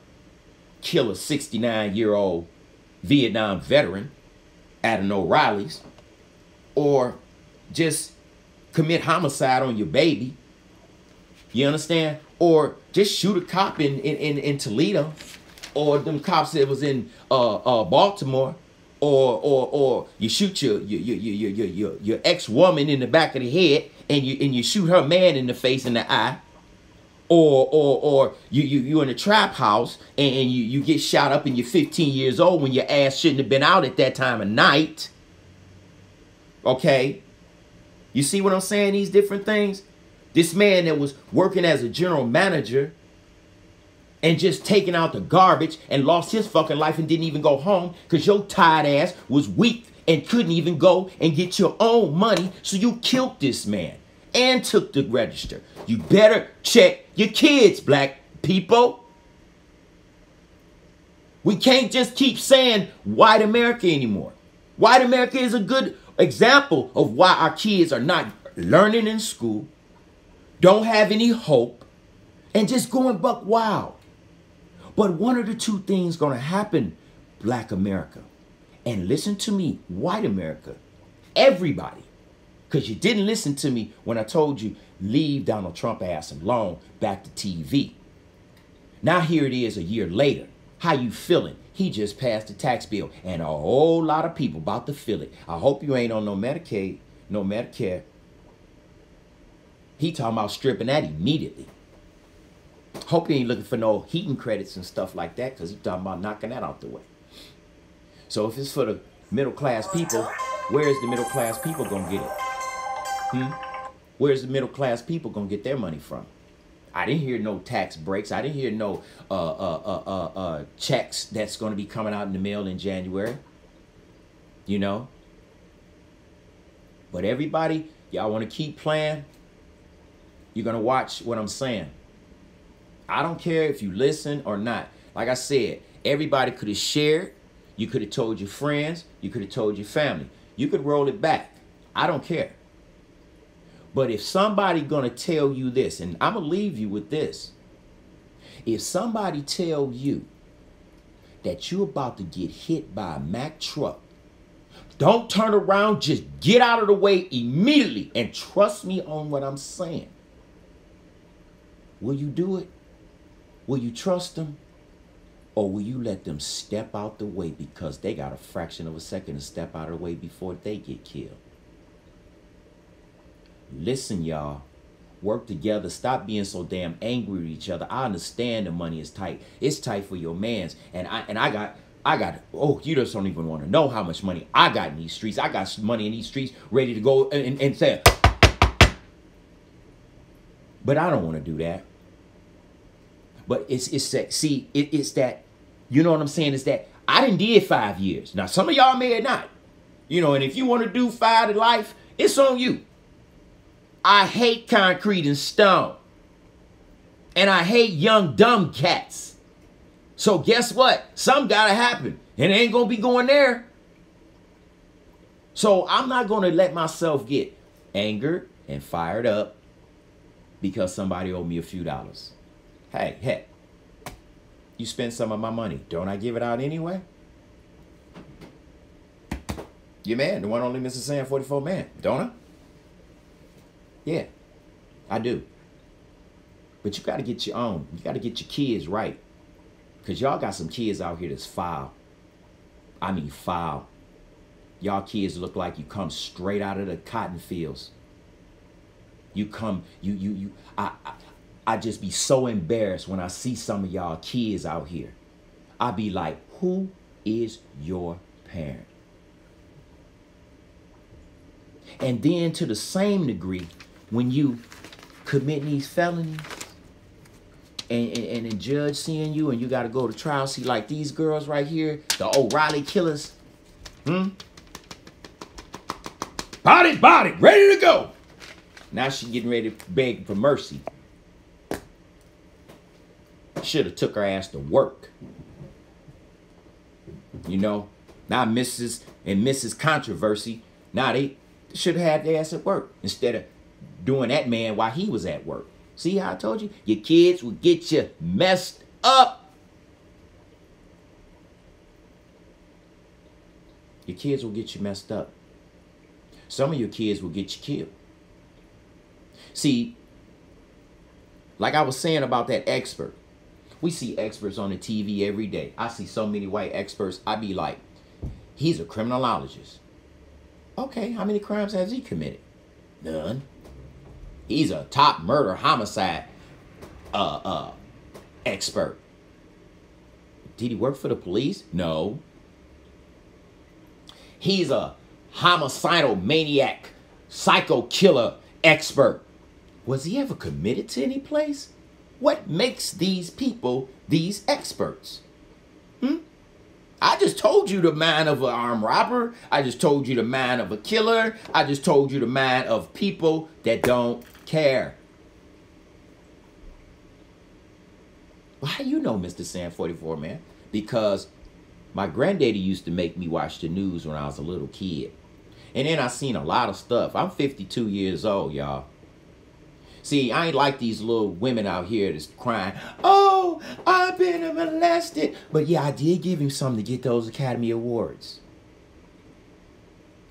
S1: kill a 69-year-old Vietnam veteran at an O'Reilly's, or just commit homicide on your baby. You understand? Or just shoot a cop in Toledo, or them cops that was in Baltimore, or you shoot your ex-woman in the back of the head, and you shoot her man in the face and the eye, or you in a trap house and you get shot up and you're 15 years old when your ass shouldn't have been out at that time of night. Okay, you see what I'm saying? These different things. This man that was working as a general manager and just taking out the garbage and lost his fucking life and didn't even go home because your tired ass was weak and couldn't even go and get your own money. So you killed this man and took the register. You better check your kids, black people. We can't just keep saying white America anymore. White America is a good example of why our kids are not learning in school, don't have any hope, and just going buck wild. But one of the two things going to happen, black America, and listen to me, white America, everybody, because you didn't listen to me when I told you, leave Donald Trump ass alone, back to TV. Now here it is a year later. How you feeling? He just passed the tax bill, and a whole lot of people about to feel it. I hope you ain't on no Medicaid, no Medicare. He talking about stripping that immediately. Hope you ain't looking for no heating credits and stuff like that, because he's talking about knocking that out the way. So if it's for the middle class people, where is the middle class people gonna get it? Where's the middle class people gonna get their money from? I didn't hear no tax breaks. I didn't hear no checks that's gonna be coming out in the mail in January. You know? But everybody, y'all wanna keep playing? You're going to watch what I'm saying. I don't care if you listen or not. Like I said, everybody could have shared. You could have told your friends. You could have told your family. You could roll it back. I don't care. But if somebody going to tell you this, and I'm going to leave you with this. If somebody tell you that you're about to get hit by a Mack truck, don't turn around. Just get out of the way immediately and trust me on what I'm saying. Will you do it? Will you trust them? Or will you let them step out the way because they got a fraction of a second to step out of the way before they get killed? Listen, y'all. Work together. Stop being so damn angry with each other. I understand the money is tight. It's tight for your mans. And I got, oh, you just don't even want to know how much money I got in these streets. I got money in these streets ready to go and say, but I don't want to do that. But it's that, see, it's that, you know what I'm saying? It's that I done did 5 years. Now, some of y'all may not, you know, and if you want to do 5 to life, it's on you. I hate concrete and stone. And I hate young, dumb cats. So guess what? Something got to happen. And it ain't going to be going there. So I'm not going to let myself get angered and fired up because somebody owed me a few dollars. Hey, heck, you spend some of my money. Don't I give it out anyway? Your man, the one only Mr. Sam 44 man, don't I? Yeah, I do. But you got to get your own. You got to get your kids right. Because y'all got some kids out here that's foul. I mean foul. Y'all kids look like you come straight out of the cotton fields. You come, I just be so embarrassed when I see some of y'all kids out here. I be like, who is your parent? And then to the same degree, when you commit these felonies and the judge seeing you and you got to go to trial, see like these girls right here, the O'Reilly killers. Body, ready to go. Now she getting ready to beg for mercy. Should have took her ass to work. You know, now Mrs. and Mrs. Controversy, now they should have had their ass at work instead of doing that man while he was at work. See how I told you? Your kids will get you messed up. Your kids will get you messed up. Some of your kids will get you killed. See, like I was saying about that expert. We see experts on the TV every day. I see so many white experts. I be like, he's a criminologist. Okay, how many crimes has he committed? None. He's a top murder homicide expert. Did he work for the police? No. He's a homicidal maniac, psycho killer expert. Was he ever committed to any place? What makes these people these experts? I just told you the mind of an armed robber. I just told you the mind of a killer. I just told you the mind of people that don't care. Well, how you know, Mr. Sam 44, man? Because my granddaddy used to make me watch the news when I was a little kid. And then I seen a lot of stuff. I'm 52 years old, y'all. See, I ain't like these little women out here that's crying, oh, I've been molested. But yeah, I did give him something to get those Academy Awards.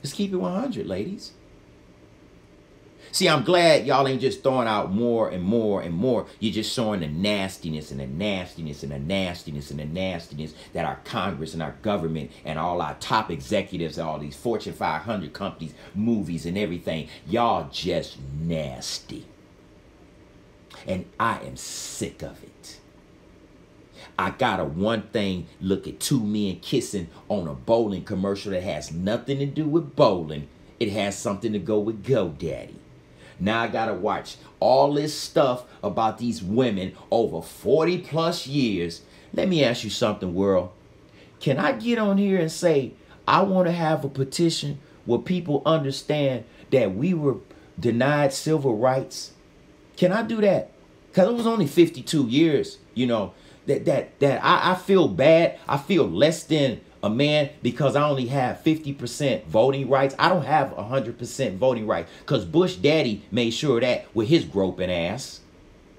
S1: Let's keep it 100, ladies. See, I'm glad y'all ain't just throwing out more and more and more. You're just showing the nastiness and the nastiness and the nastiness and the nastiness that our Congress and our government and all our top executives, all these Fortune 500 companies, movies and everything, y'all just nasty. And I am sick of it. I got a one thing, look at two men kissing on a bowling commercial that has nothing to do with bowling. It has something to go with GoDaddy. Now I got to watch all this stuff about these women over 40 plus years. Let me ask you something, world. Can I get on here and say, I want to have a petition where people understand that we were denied civil rights Can I do that? Because it was only 52 years, you know, that I feel bad. I feel less than a man because I only have 50% voting rights. I don't have 100% voting rights because Bush daddy made sure of that with his groping ass.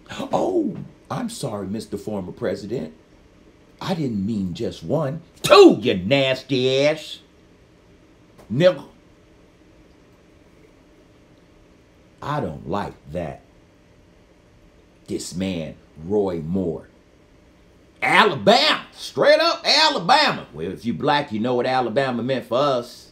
S1: Oh, I'm sorry, Mr. Former President. I didn't mean just one. Two, you nasty ass. Nigga. I don't like that. This man, Roy Moore. Alabama. Straight up Alabama. Well, if you black, you know what Alabama meant for us.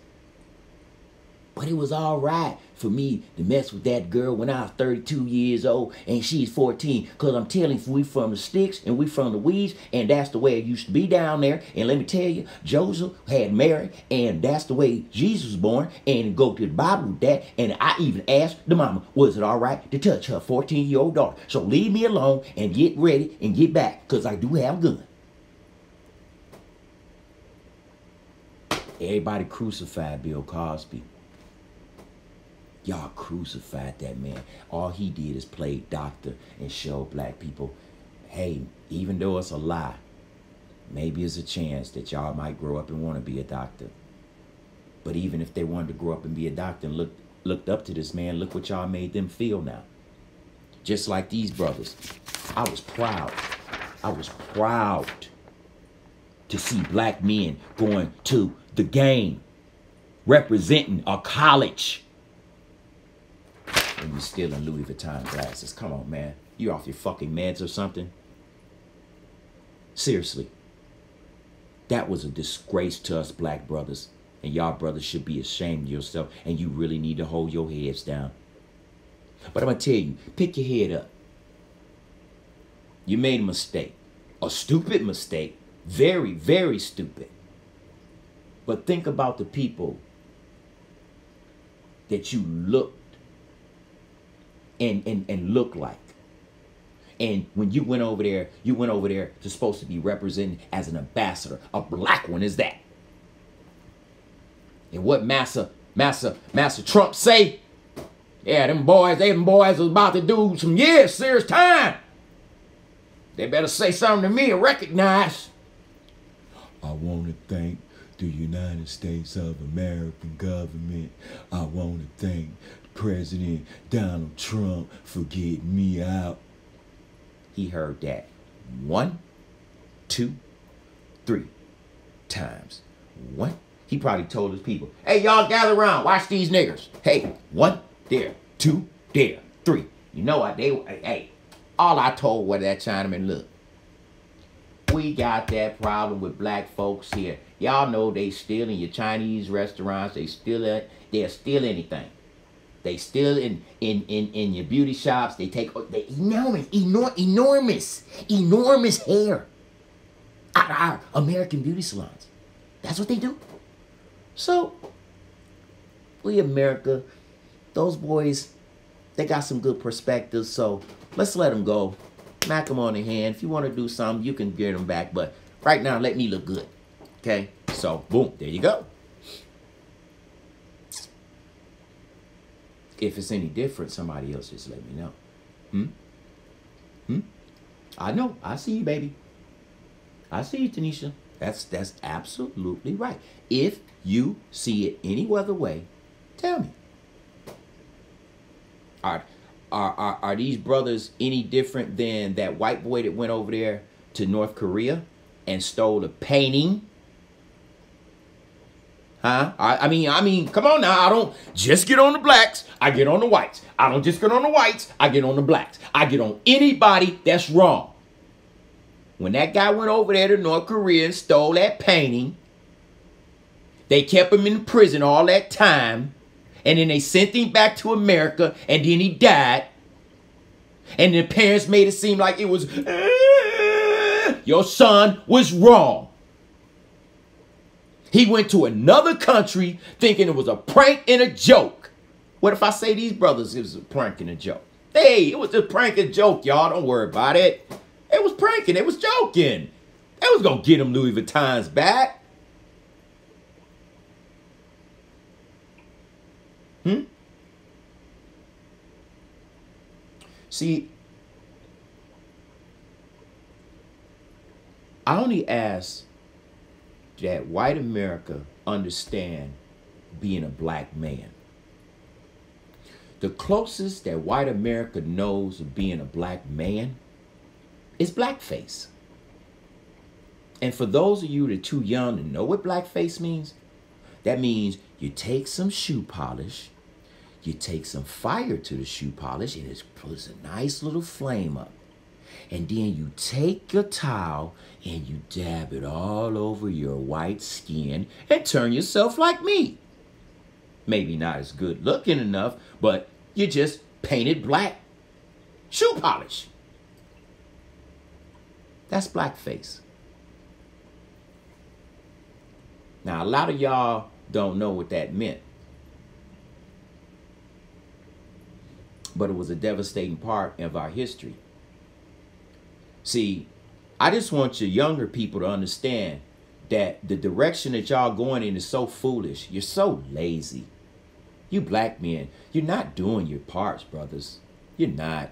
S1: But it was all right for me to mess with that girl when I was 32 years old and she's 14. Because I'm telling you, we from the sticks and we from the weeds, and that's the way it used to be down there. And let me tell you, Joseph had Mary, and that's the way Jesus was born. And go to the Bible with that. And I even asked the mama, was it all right to touch her 14-year-old daughter? So leave me alone and get ready and get back, because I do have a gun. Everybody crucified Bill Cosby. Y'all crucified that man. All he did is play doctor and show black people, hey, even though it's a lie, maybe it's a chance that y'all might grow up and want to be a doctor. But even if they wanted to grow up and be a doctor and looked up to this man, look what y'all made them feel now. Just like these brothers. I was proud. I was proud to see black men going to the game, representing a college. And you're still in Louis Vuitton glasses. Come on, man. You off your fucking meds or something? Seriously. That was a disgrace to us black brothers. And y'all brothers should be ashamed of yourself. And you really need to hold your heads down. But I'm going to tell you, pick your head up. You made a mistake. A stupid mistake. Very, very stupid. But think about the people that you looked and look like. And when you went over there to supposed to be represented as an ambassador. A black one is that. And what Massa Trump say? Yeah, them boys was about to do some serious time. They better say something to me and recognize. I want to thank the United States of American government. I want to thank President Donald Trump for getting me out. He heard that 1, 2, 3 times. One. He probably told his people, hey, y'all gather around. Watch these niggers. Hey, 1 there, 2 there, 3. You know what? Hey, all I told was that Chinaman, look, we got that problem with black folks here. Y'all know they steal in your Chinese restaurants. They'll steal anything. They steal in your beauty shops. They take enormous hair out of our American beauty salons. That's what they do. So, we America, those boys, they got some good perspectives. So, let's let them go. Smack them on the hand. If you want to do something, you can get them back. But right now, let me look good. Okay? So, boom. There you go. If it's any different, somebody else just let me know. I know. I see you, baby. I see you, Tanisha. That's absolutely right. If you see it any other way, tell me. Are these brothers any different than that white boy that went over there to North Korea and stole a painting? Huh? I mean, come on now. I don't just get on the blacks. I get on the whites. I don't just get on the whites. I get on the blacks. I get on anybody that's wrong. When that guy went over there to North Korea and stole that painting, they kept him in prison all that time. And then they sent him back to America, and then he died. And the parents made it seem like it was, your son was wrong. He went to another country thinking it was a prank and a joke. What if I say these brothers, it was a prank and a joke? Hey, it was a prank and joke, y'all. Don't worry about it. It was pranking. It was joking. They was going to get them Louis Vuittons back. See, I only ask that white America understand being a black man. The closest that white America knows of being a black man is blackface. And for those of you that are too young to know what blackface means, that means you take some shoe polish, you take some fire to the shoe polish, and it puts a nice little flame up. And then you take your towel and you dab it all over your white skin and turn yourself like me. Maybe not as good looking enough, but you just painted black shoe polish. That's blackface. Now, a lot of y'all don't know what that meant. But it was a devastating part of our history. See, I just want your younger people to understand that the direction that y'all going in is so foolish. You're so lazy. You black men, you're not doing your parts, brothers. You're not.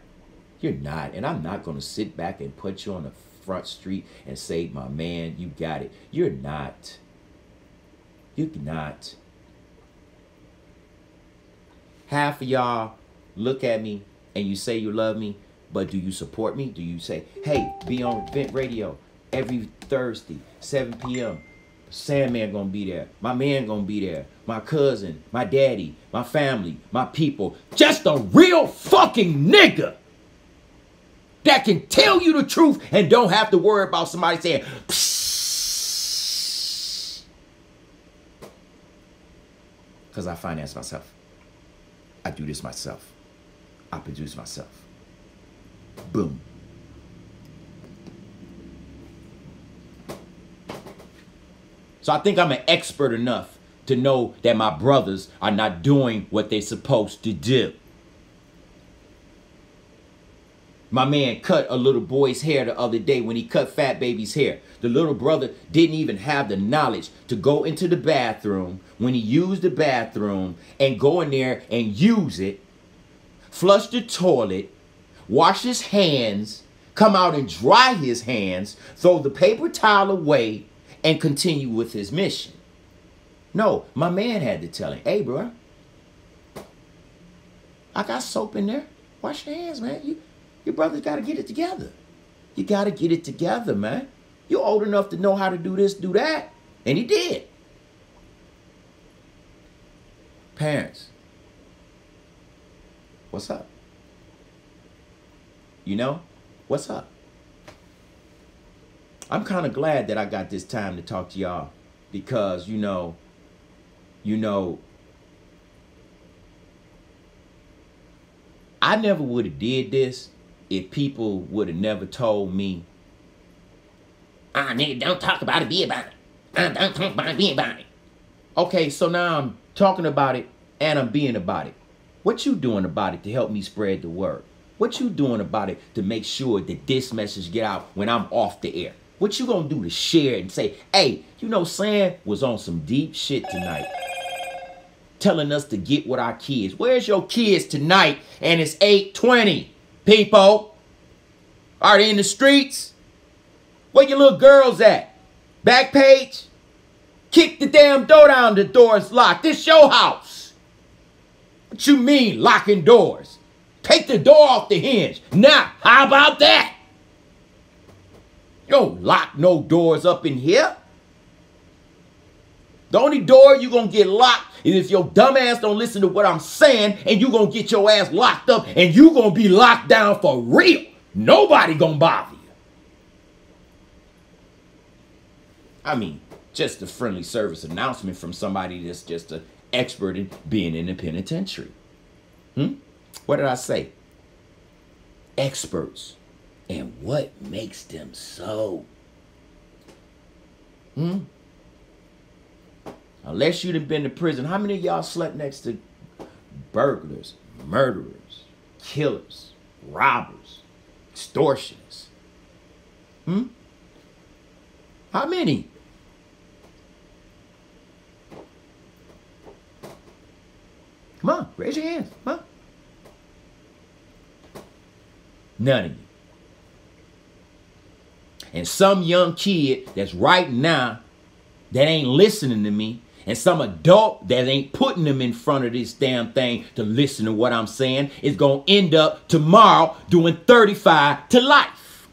S1: You're not. And I'm not going to sit back and put you on the front street and say, my man, you got it. You're not. You're not. Half of y'all look at me and you say you love me, but do you support me? Do you say, hey, be on Vent Radio every Thursday, 7 p.m. Sandman gonna be there. My man gonna be there. My cousin, my daddy, my family, my people. Just a real fucking nigga that can tell you the truth and don't have to worry about somebody saying, psst. Because I finance myself. I do this myself. I produce myself. Boom. So I think I'm an expert enough to know that my brothers are not doing what they're supposed to do. My man cut a little boy's hair the other day when he cut Fat Baby's hair. The little brother didn't even have the knowledge to go into the bathroom when he used the bathroom and go in there and use it, flush the toilet, wash his hands, come out and dry his hands, throw the paper towel away, and continue with his mission. No, my man had to tell him, hey, bro, I got soap in there. Wash your hands, man. Your brother's got to get it together. You got to get it together, man. You're old enough to know how to do this, do that. And he did. Parents, what's up? You know, what's up? I'm kind of glad that I got this time to talk to y'all because, you know, I never would have did this if people would have never told me, nigga, don't talk about it, be about it. Don't talk about it, be about it. Okay, so now I'm talking about it and I'm being about it. What you doing about it to help me spread the word? What you doing about it to make sure that this message get out when I'm off the air? What you gonna do to share it and say, hey, you know, Sam was on some deep shit tonight, telling us to get with our kids. Where's your kids tonight? And it's 8:20, people. Are they in the streets? Where your little girls at? Back page? Kick the damn door down, the door's locked. This your house. What you mean, locking doors? Take the door off the hinge. Now, how about that? You don't lock no doors up in here. The only door you gonna get locked is if your dumb ass don't listen to what I'm saying and you gonna get your ass locked up and you gonna be locked down for real. Nobody gonna bother you. I mean, just a friendly service announcement from somebody that's just an expert in being in the penitentiary. What did I say? Experts. And what makes them so? Unless you'd have been to prison, how many of y'all slept next to burglars, murderers, killers, robbers, extortionists? How many? Come on, raise your hands. Huh? None of you. And some young kid that's right now that ain't listening to me, and some adult that ain't putting them in front of this damn thing to listen to what I'm saying, is going to end up tomorrow doing 35 to life.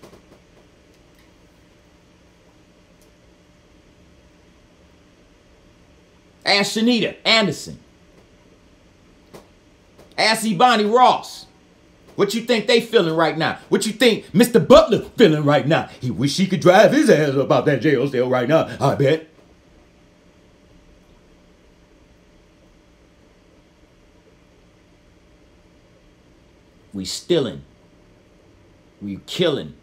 S1: Ask Shanita Anderson. Ask Ebony Ross. What you think they feeling right now? What you think Mr. Butler feeling right now? He wish he could drive his ass up out that jail cell right now, I bet. We stealing. We killing.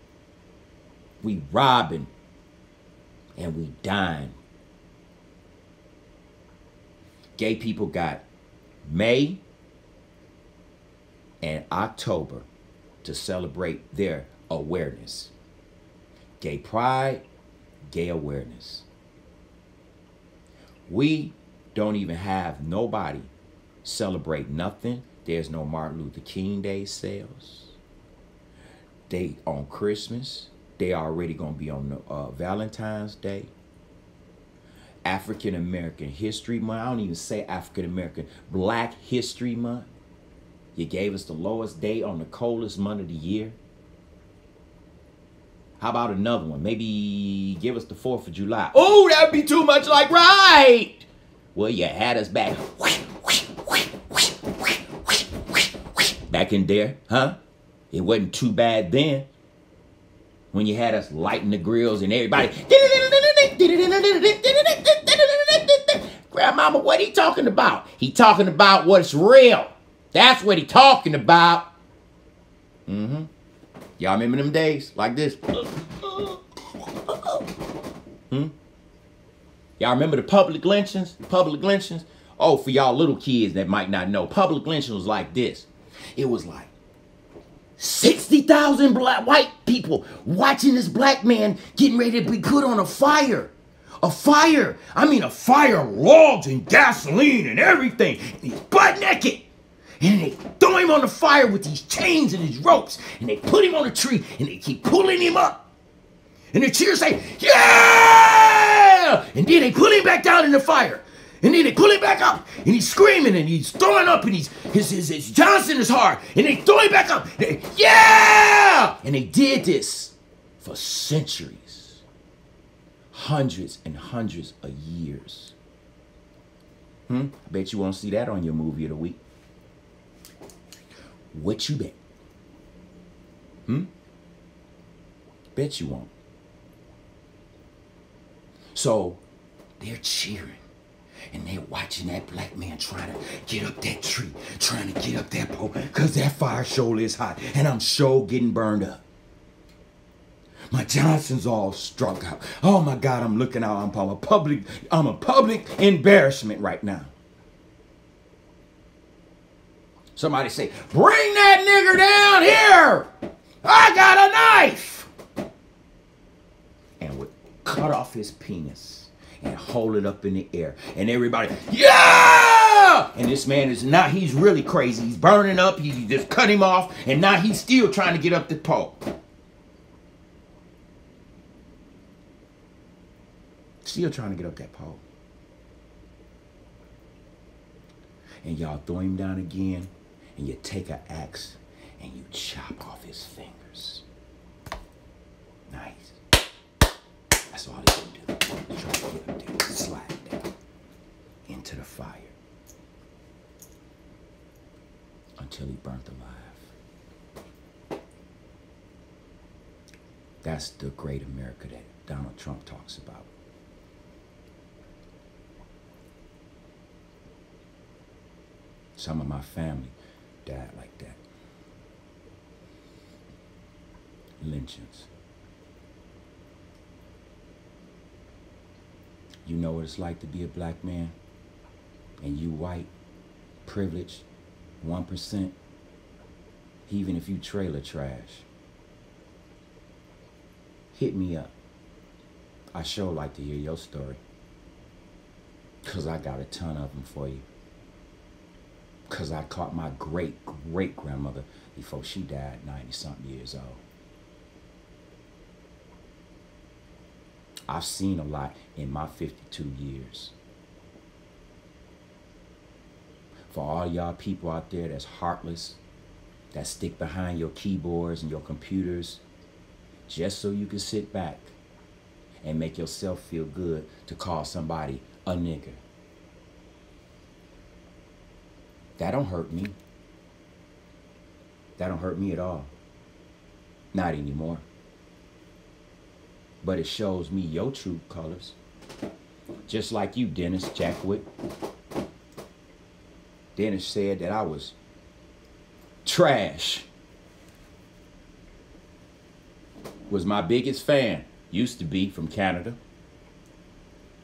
S1: We robbing. And we dying. Gay people got May and October to celebrate their awareness. Gay pride, gay awareness. We don't even have nobody celebrate nothing. There's no Martin Luther King Day sales. They on Christmas. They already gonna be on Valentine's Day. African American History Month. I don't even say African American. Black History Month. You gave us the lowest day on the coldest month of the year. How about another one? Maybe give us the 4th of July. Oh, that'd be too much like right. Well, you had us back. Back in there, huh? It wasn't too bad then. When you had us lighting the grills and everybody. Grandmama, what he talking about? He talking about what's real. That's what he talking about. Mm-hmm. Y'all remember them days like this? Y'all remember the public lynchings? Public lynchings? Oh, for y'all little kids that might not know, public lynching was like this. It was like 60,000 white people watching this black man getting ready to be put on a fire. A fire. I mean a fire of logs and gasoline and everything. And he's butt naked. And they throw him on the fire with these chains and these ropes. And they put him on a tree and they keep pulling him up. And the cheers say, yeah! And then they put him back down in the fire. And then they pull him back up, and he's screaming, and he's throwing up, and his Johnson is hard, and they throw him back up. Yeah! And they did this for centuries, hundreds and hundreds of years. I bet you won't see that on your movie of the week. What you bet? Bet you won't. So they're cheering. And they're watching that black man trying to get up that tree, trying to get up that pole, because that fire show is hot, and I'm sure getting burned up. My Johnson's all struck out. Oh my God, I'm looking out. I'm a public embarrassment right now. Somebody say, bring that nigger down here. I got a knife. And would cut off his penis and hold it up in the air. And everybody, yeah! And this man is not, he's really crazy. He's burning up. He just cut him off. And now he's still trying to get up the pole. Still trying to get up that pole. And y'all throw him down again. And you take an axe and you chop off his fingers. Nice. That's all he can do. Try to get up there, slide down into the fire until he burnt alive. That's the great America that Donald Trump talks about. Some of my family died like that. Lynchings. You know what it's like to be a black man, and you white, privileged, 1%, even if you trailer trash. Hit me up. I sure like to hear your story, because I got a ton of them for you. Because I caught my great-great-grandmother
S2: before she died, 90-something years old. I've seen a lot in my 52 years. For all y'all people out there that's heartless, that stick behind your keyboards and your computers just so you can sit back and make yourself feel good to call somebody a nigger. That don't hurt me. That don't hurt me at all. Not anymore. But it shows me your true colors. Just like you, Dennis Jackwick. Dennis said that I was trash. Was my biggest fan. Used to be, from Canada.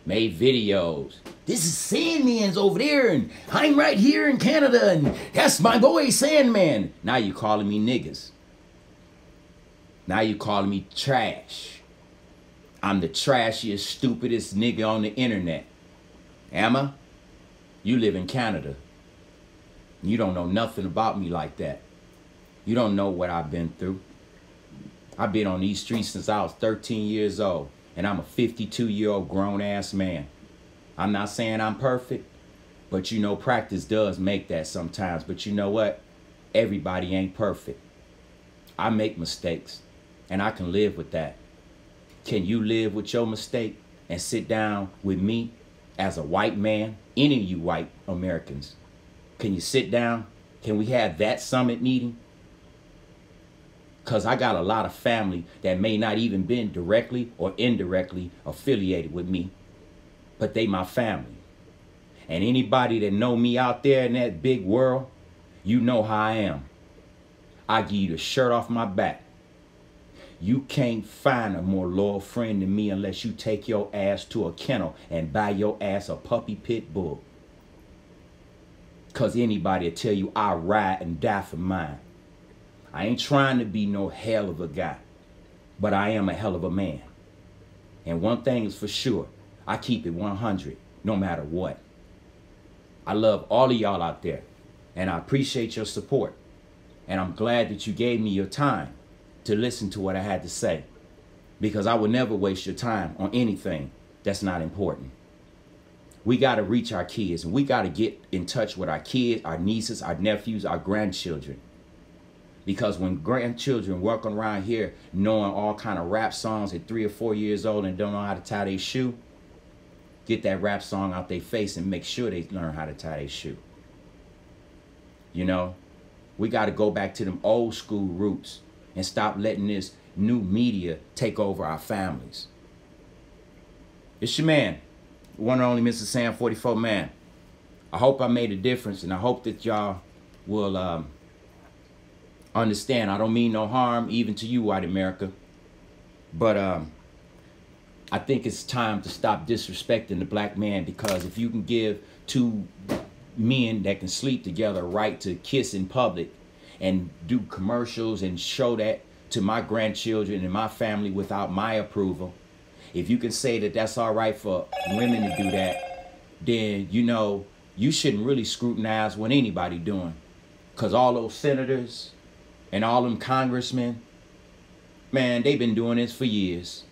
S2: Made videos. This is Sandman's over there, and I'm right here in Canada, and that's my boy Sandman. Now you calling me niggas. Now you calling me trash. I'm the trashiest, stupidest nigga on the internet. Am I? You live in Canada. You don't know nothing about me like that. You don't know what I've been through. I've been on these streets since I was 13 years old, and I'm a 52-year-old grown-ass man. I'm not saying I'm perfect, but you know, practice does make that sometimes. But you know what? Everybody ain't perfect. I make mistakes, and I can live with that. Can you live with your mistake and sit down with me as a white man? Any of you white Americans, can you sit down? Can we have that summit meeting? Because I got a lot of family that may not even been directly or indirectly affiliated with me, but they my family. And anybody that know me out there in that big world, you know how I am. I give you the shirt off my back. You can't find a more loyal friend than me unless you take your ass to a kennel and buy your ass a puppy pit bull. Because anybody will tell you I ride and die for mine. I ain't trying to be no hell of a guy, but I am a hell of a man. And one thing is for sure, I keep it 100 no matter what. I love all of y'all out there, and I appreciate your support. And I'm glad that you gave me your time to listen to what I had to say, because I would never waste your time on anything that's not important. We got to reach our kids, and we got to get in touch with our kids, our nieces, our nephews, our grandchildren. Because when grandchildren walking around here knowing all kind of rap songs at 3 or 4 years old and don't know how to tie their shoe, get that rap song out their face and make sure they learn how to tie their shoe. You know, we got to go back to them old school roots and stop letting this new media take over our families. It's your man, one and only Mr. Sam 44 Man. I hope I made a difference, and I hope that y'all will understand. I don't mean no harm even to you, white America, but I think it's time to stop disrespecting the black man, because if you can give two men that can sleep together a right to kiss in public and do commercials and show that to my grandchildren and my family without my approval, if you can say that that's all right for women to do that, then you know you shouldn't really scrutinize what anybody doing, because all those senators and all them congressmen, man, they've been doing this for years.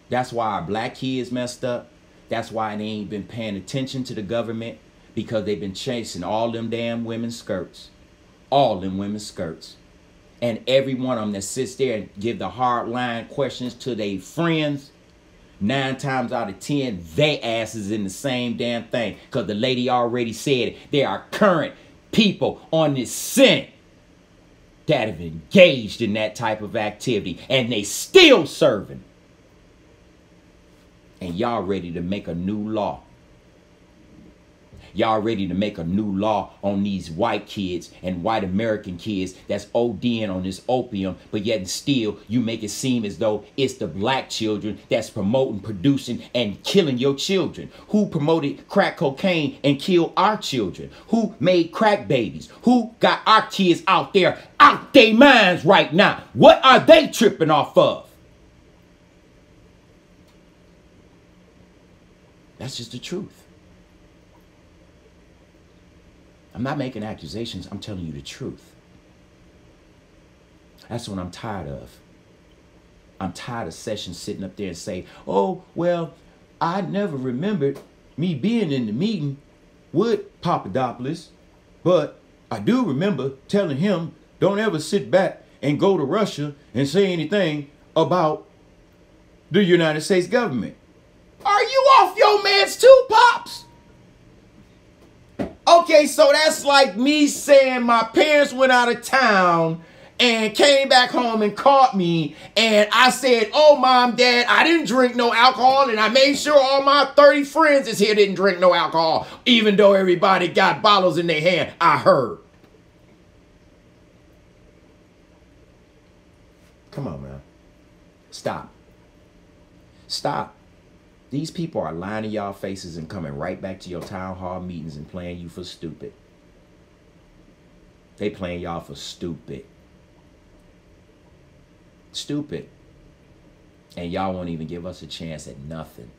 S2: That's why our black kids messed up. That's why they ain't been paying attention to the government, because they've been chasing all them damn women's skirts. All them women's skirts. And every one of them that sits there and give the hard line questions to their friends, 9 times out of 10, they asses in the same damn thing. Because the lady already said it. There are current people on this Senate that have engaged in that type of activity, and they still serving. And y'all ready to make a new law. Y'all ready to make a new law on these white kids and white American kids that's ODing on this opium, but yet and still you make it seem as though it's the black children that's promoting, producing, and killing your children. Who promoted crack cocaine and killed our children? Who made crack babies? Who got our kids out there, out their minds right now? What are they tripping off of? That's just the truth. I'm not making accusations. I'm telling you the truth. That's what I'm tired of. I'm tired of Sessions sitting up there and say, oh, well, I never remembered me being in the meeting with Papadopoulos, but I do remember telling him, don't ever sit back and go to Russia and say anything about the United States government. Are you off your meds too, Pops? Okay, so that's like me saying my parents went out of town and came back home and caught me, and I said, oh, Mom, Dad, I didn't drink no alcohol, and I made sure all my 30 friends is here didn't drink no alcohol, even though everybody got bottles in their hand. I heard. Come on, man. Stop. Stop. These people are lying in y'all faces and coming right back to your town hall meetings and playing you for stupid. They playing y'all for stupid. Stupid. And y'all won't even give us a chance at nothing.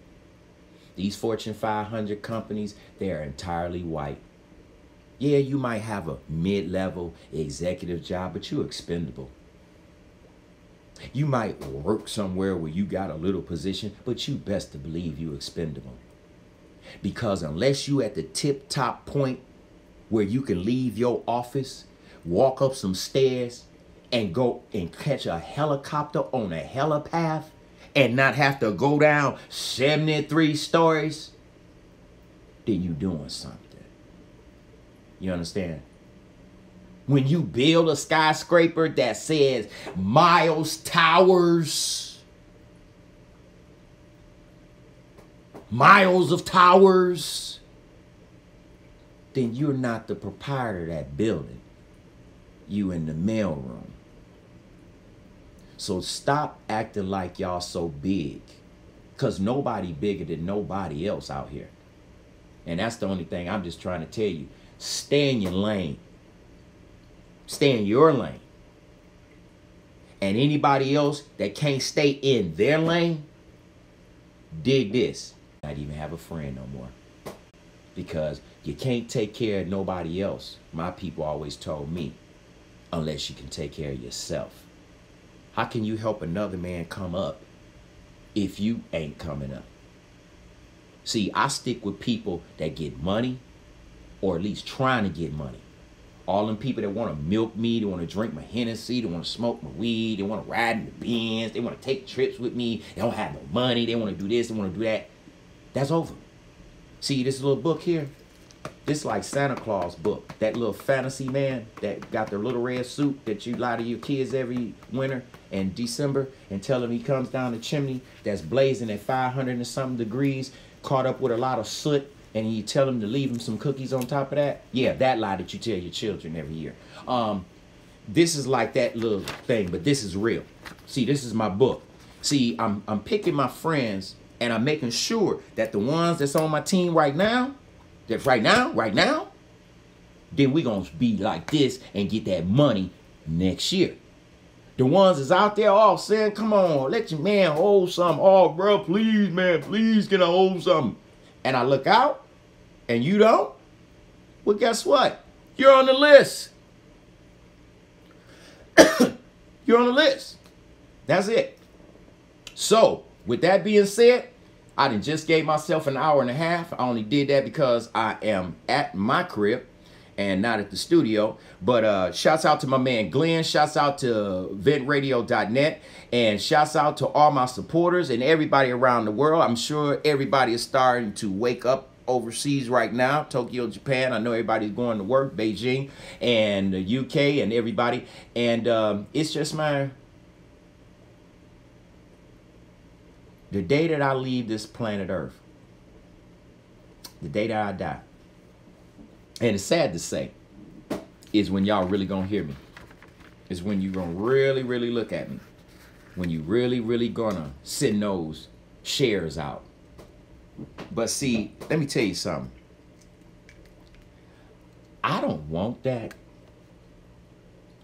S2: These Fortune 500 companies, they are entirely white. Yeah, you might have a mid-level executive job, but you're expendable. You might work somewhere where you got a little position, but you best to believe you expendable. Because unless you at the tip-top point where you can leave your office, walk up some stairs, and go and catch a helicopter on a helipad and not have to go down 73 stories, then you doing something. You understand? When you build a skyscraper that says Miles Towers, miles of towers, then you're not the proprietor of that building. You in the mailroom. So stop acting like y'all so big, because nobody bigger than nobody else out here. And that's the only thing I'm just trying to tell you. Stay in your lane. Stay in your lane. And anybody else that can't stay in their lane, dig this. Not even have a friend no more. Because you can't take care of nobody else, my people always told me, unless you can take care of yourself. How can you help another man come up if you ain't coming up? See, I stick with people that get money, or at least trying to get money. All them people that want to milk me, they want to drink my Hennessy, they want to smoke my weed, they want to ride in the Benz, they want to take trips with me, they don't have no money, they want to do this, they want to do that. That's over. See this little book here? This like Santa Claus book. That little fantasy man that got the little red suit that you lie to your kids every winter and December and tell him he comes down the chimney that's blazing at 500 and something degrees, caught up with a lot of soot, and you tell him to leave him some cookies on top of that. Yeah, that lie that you tell your children every year. This is like that little thing, but this is real. See, this is my book. See, I'm picking my friends, and I'm making sure that the ones that's on my team right now, right now, then we gonna be like this and get that money next year. The ones that's out there all saying, come on, let your man hold something. Oh, bro, please, man, please can I hold something? And I look out and you don't, well, guess what? You're on the list. You're on the list. That's it. So with that being said, I done just gave myself an hour and a half. I only did that because I am at my crib and not at the studio. But shouts out to my man Glenn. Shouts out to ventradio.net. And shouts out to all my supporters and everybody around the world. I'm sure everybody is starting to wake up overseas right now. Tokyo, Japan. I know everybody's going to work. Beijing and the UK and everybody. And it's just the day that I leave this planet Earth, the day that I die, and it's sad to say, is when y'all really gonna hear me. Is when you gonna really, really look at me. When you really, really gonna send those shares out. But see, let me tell you something. I don't want that.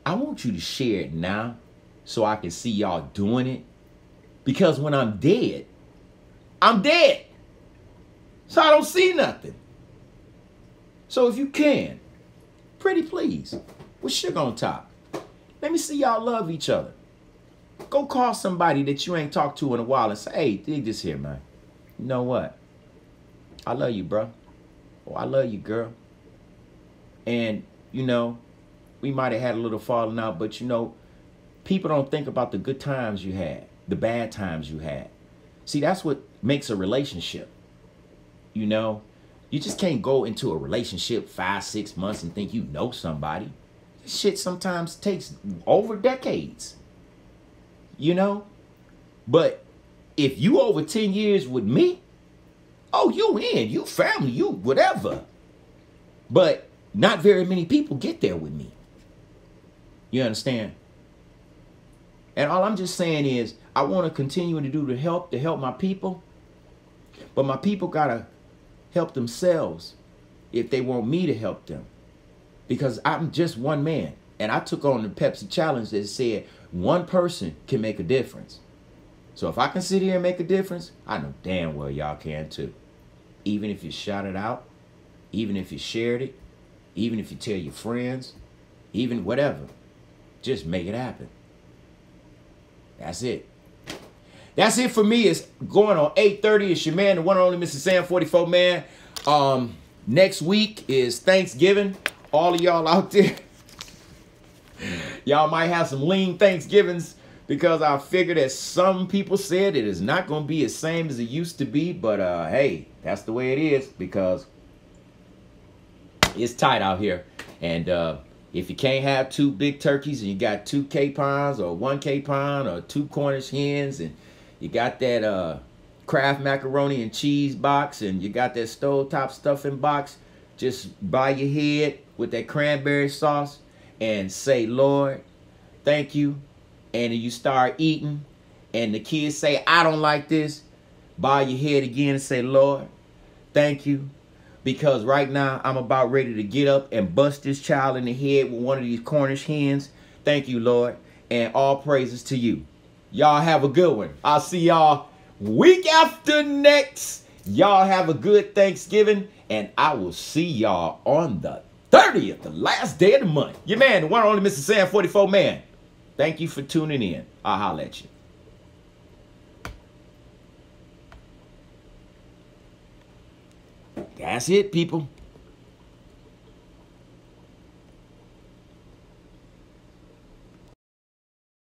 S2: I want you to share it now so I can see y'all doing it. Because when I'm dead, I'm dead. So I don't see nothing. So if you can, pretty please, with sugar on top,
S1: Let me see y'all love each other. Go call somebody that you ain't talked to in a while and say, hey, dig this here, man. You know what? I love you, bro. Oh, I love you, girl. And, you know, we might have had a little falling out, but, you know, people don't think about the good times you had, the bad times you had. See, that's what makes a relationship. You know, you just can't go into a relationship 5-6 months and think you know somebody. This shit sometimes takes over decades. You know? But if you over 10 years with me, oh, you in, you family, you whatever. But not very many people get there with me. You understand? And all I'm just saying is I want to continue to do the help my people. But my people got to help themselves if they want me to help them. Because I'm just one man. And I took on the Pepsi challenge that said one person can make a difference. So if I can sit here and make a difference, I know damn well y'all can too. Even if you shout it out, even if you shared it, even if you tell your friends, even whatever, just make it happen. That's it. That's it for me. It's going on 8:30. It's your man, the one and only Mr. Sam 44 man. Next week is Thanksgiving. All of y'all out there, y'all might have some lean Thanksgivings because I figured that some people said it is not going to be the same as it used to be. But hey, that's the way it is because it's tight out here. And if you can't have 2 big turkeys and you got 2 capons or 1 capon or 2 Cornish hens and you got that Kraft macaroni and cheese box and you got that stovetop stuffing box, just bow your head with that cranberry sauce and say, Lord, thank you. And you start eating and the kids say, I don't like this. Bow your head again and say, Lord, thank you. Because right now I'm about ready to get up and bust this child in the head with one of these Cornish hens. Thank you, Lord. And all praises to you. Y'all have a good one. I'll see y'all week after next. Y'all have a good Thanksgiving. And I will see y'all on the 30th, the last day of the month. Your man, the one and only Mr. Sam 44 man. Thank you for tuning in. I'll holler at you. That's it, people.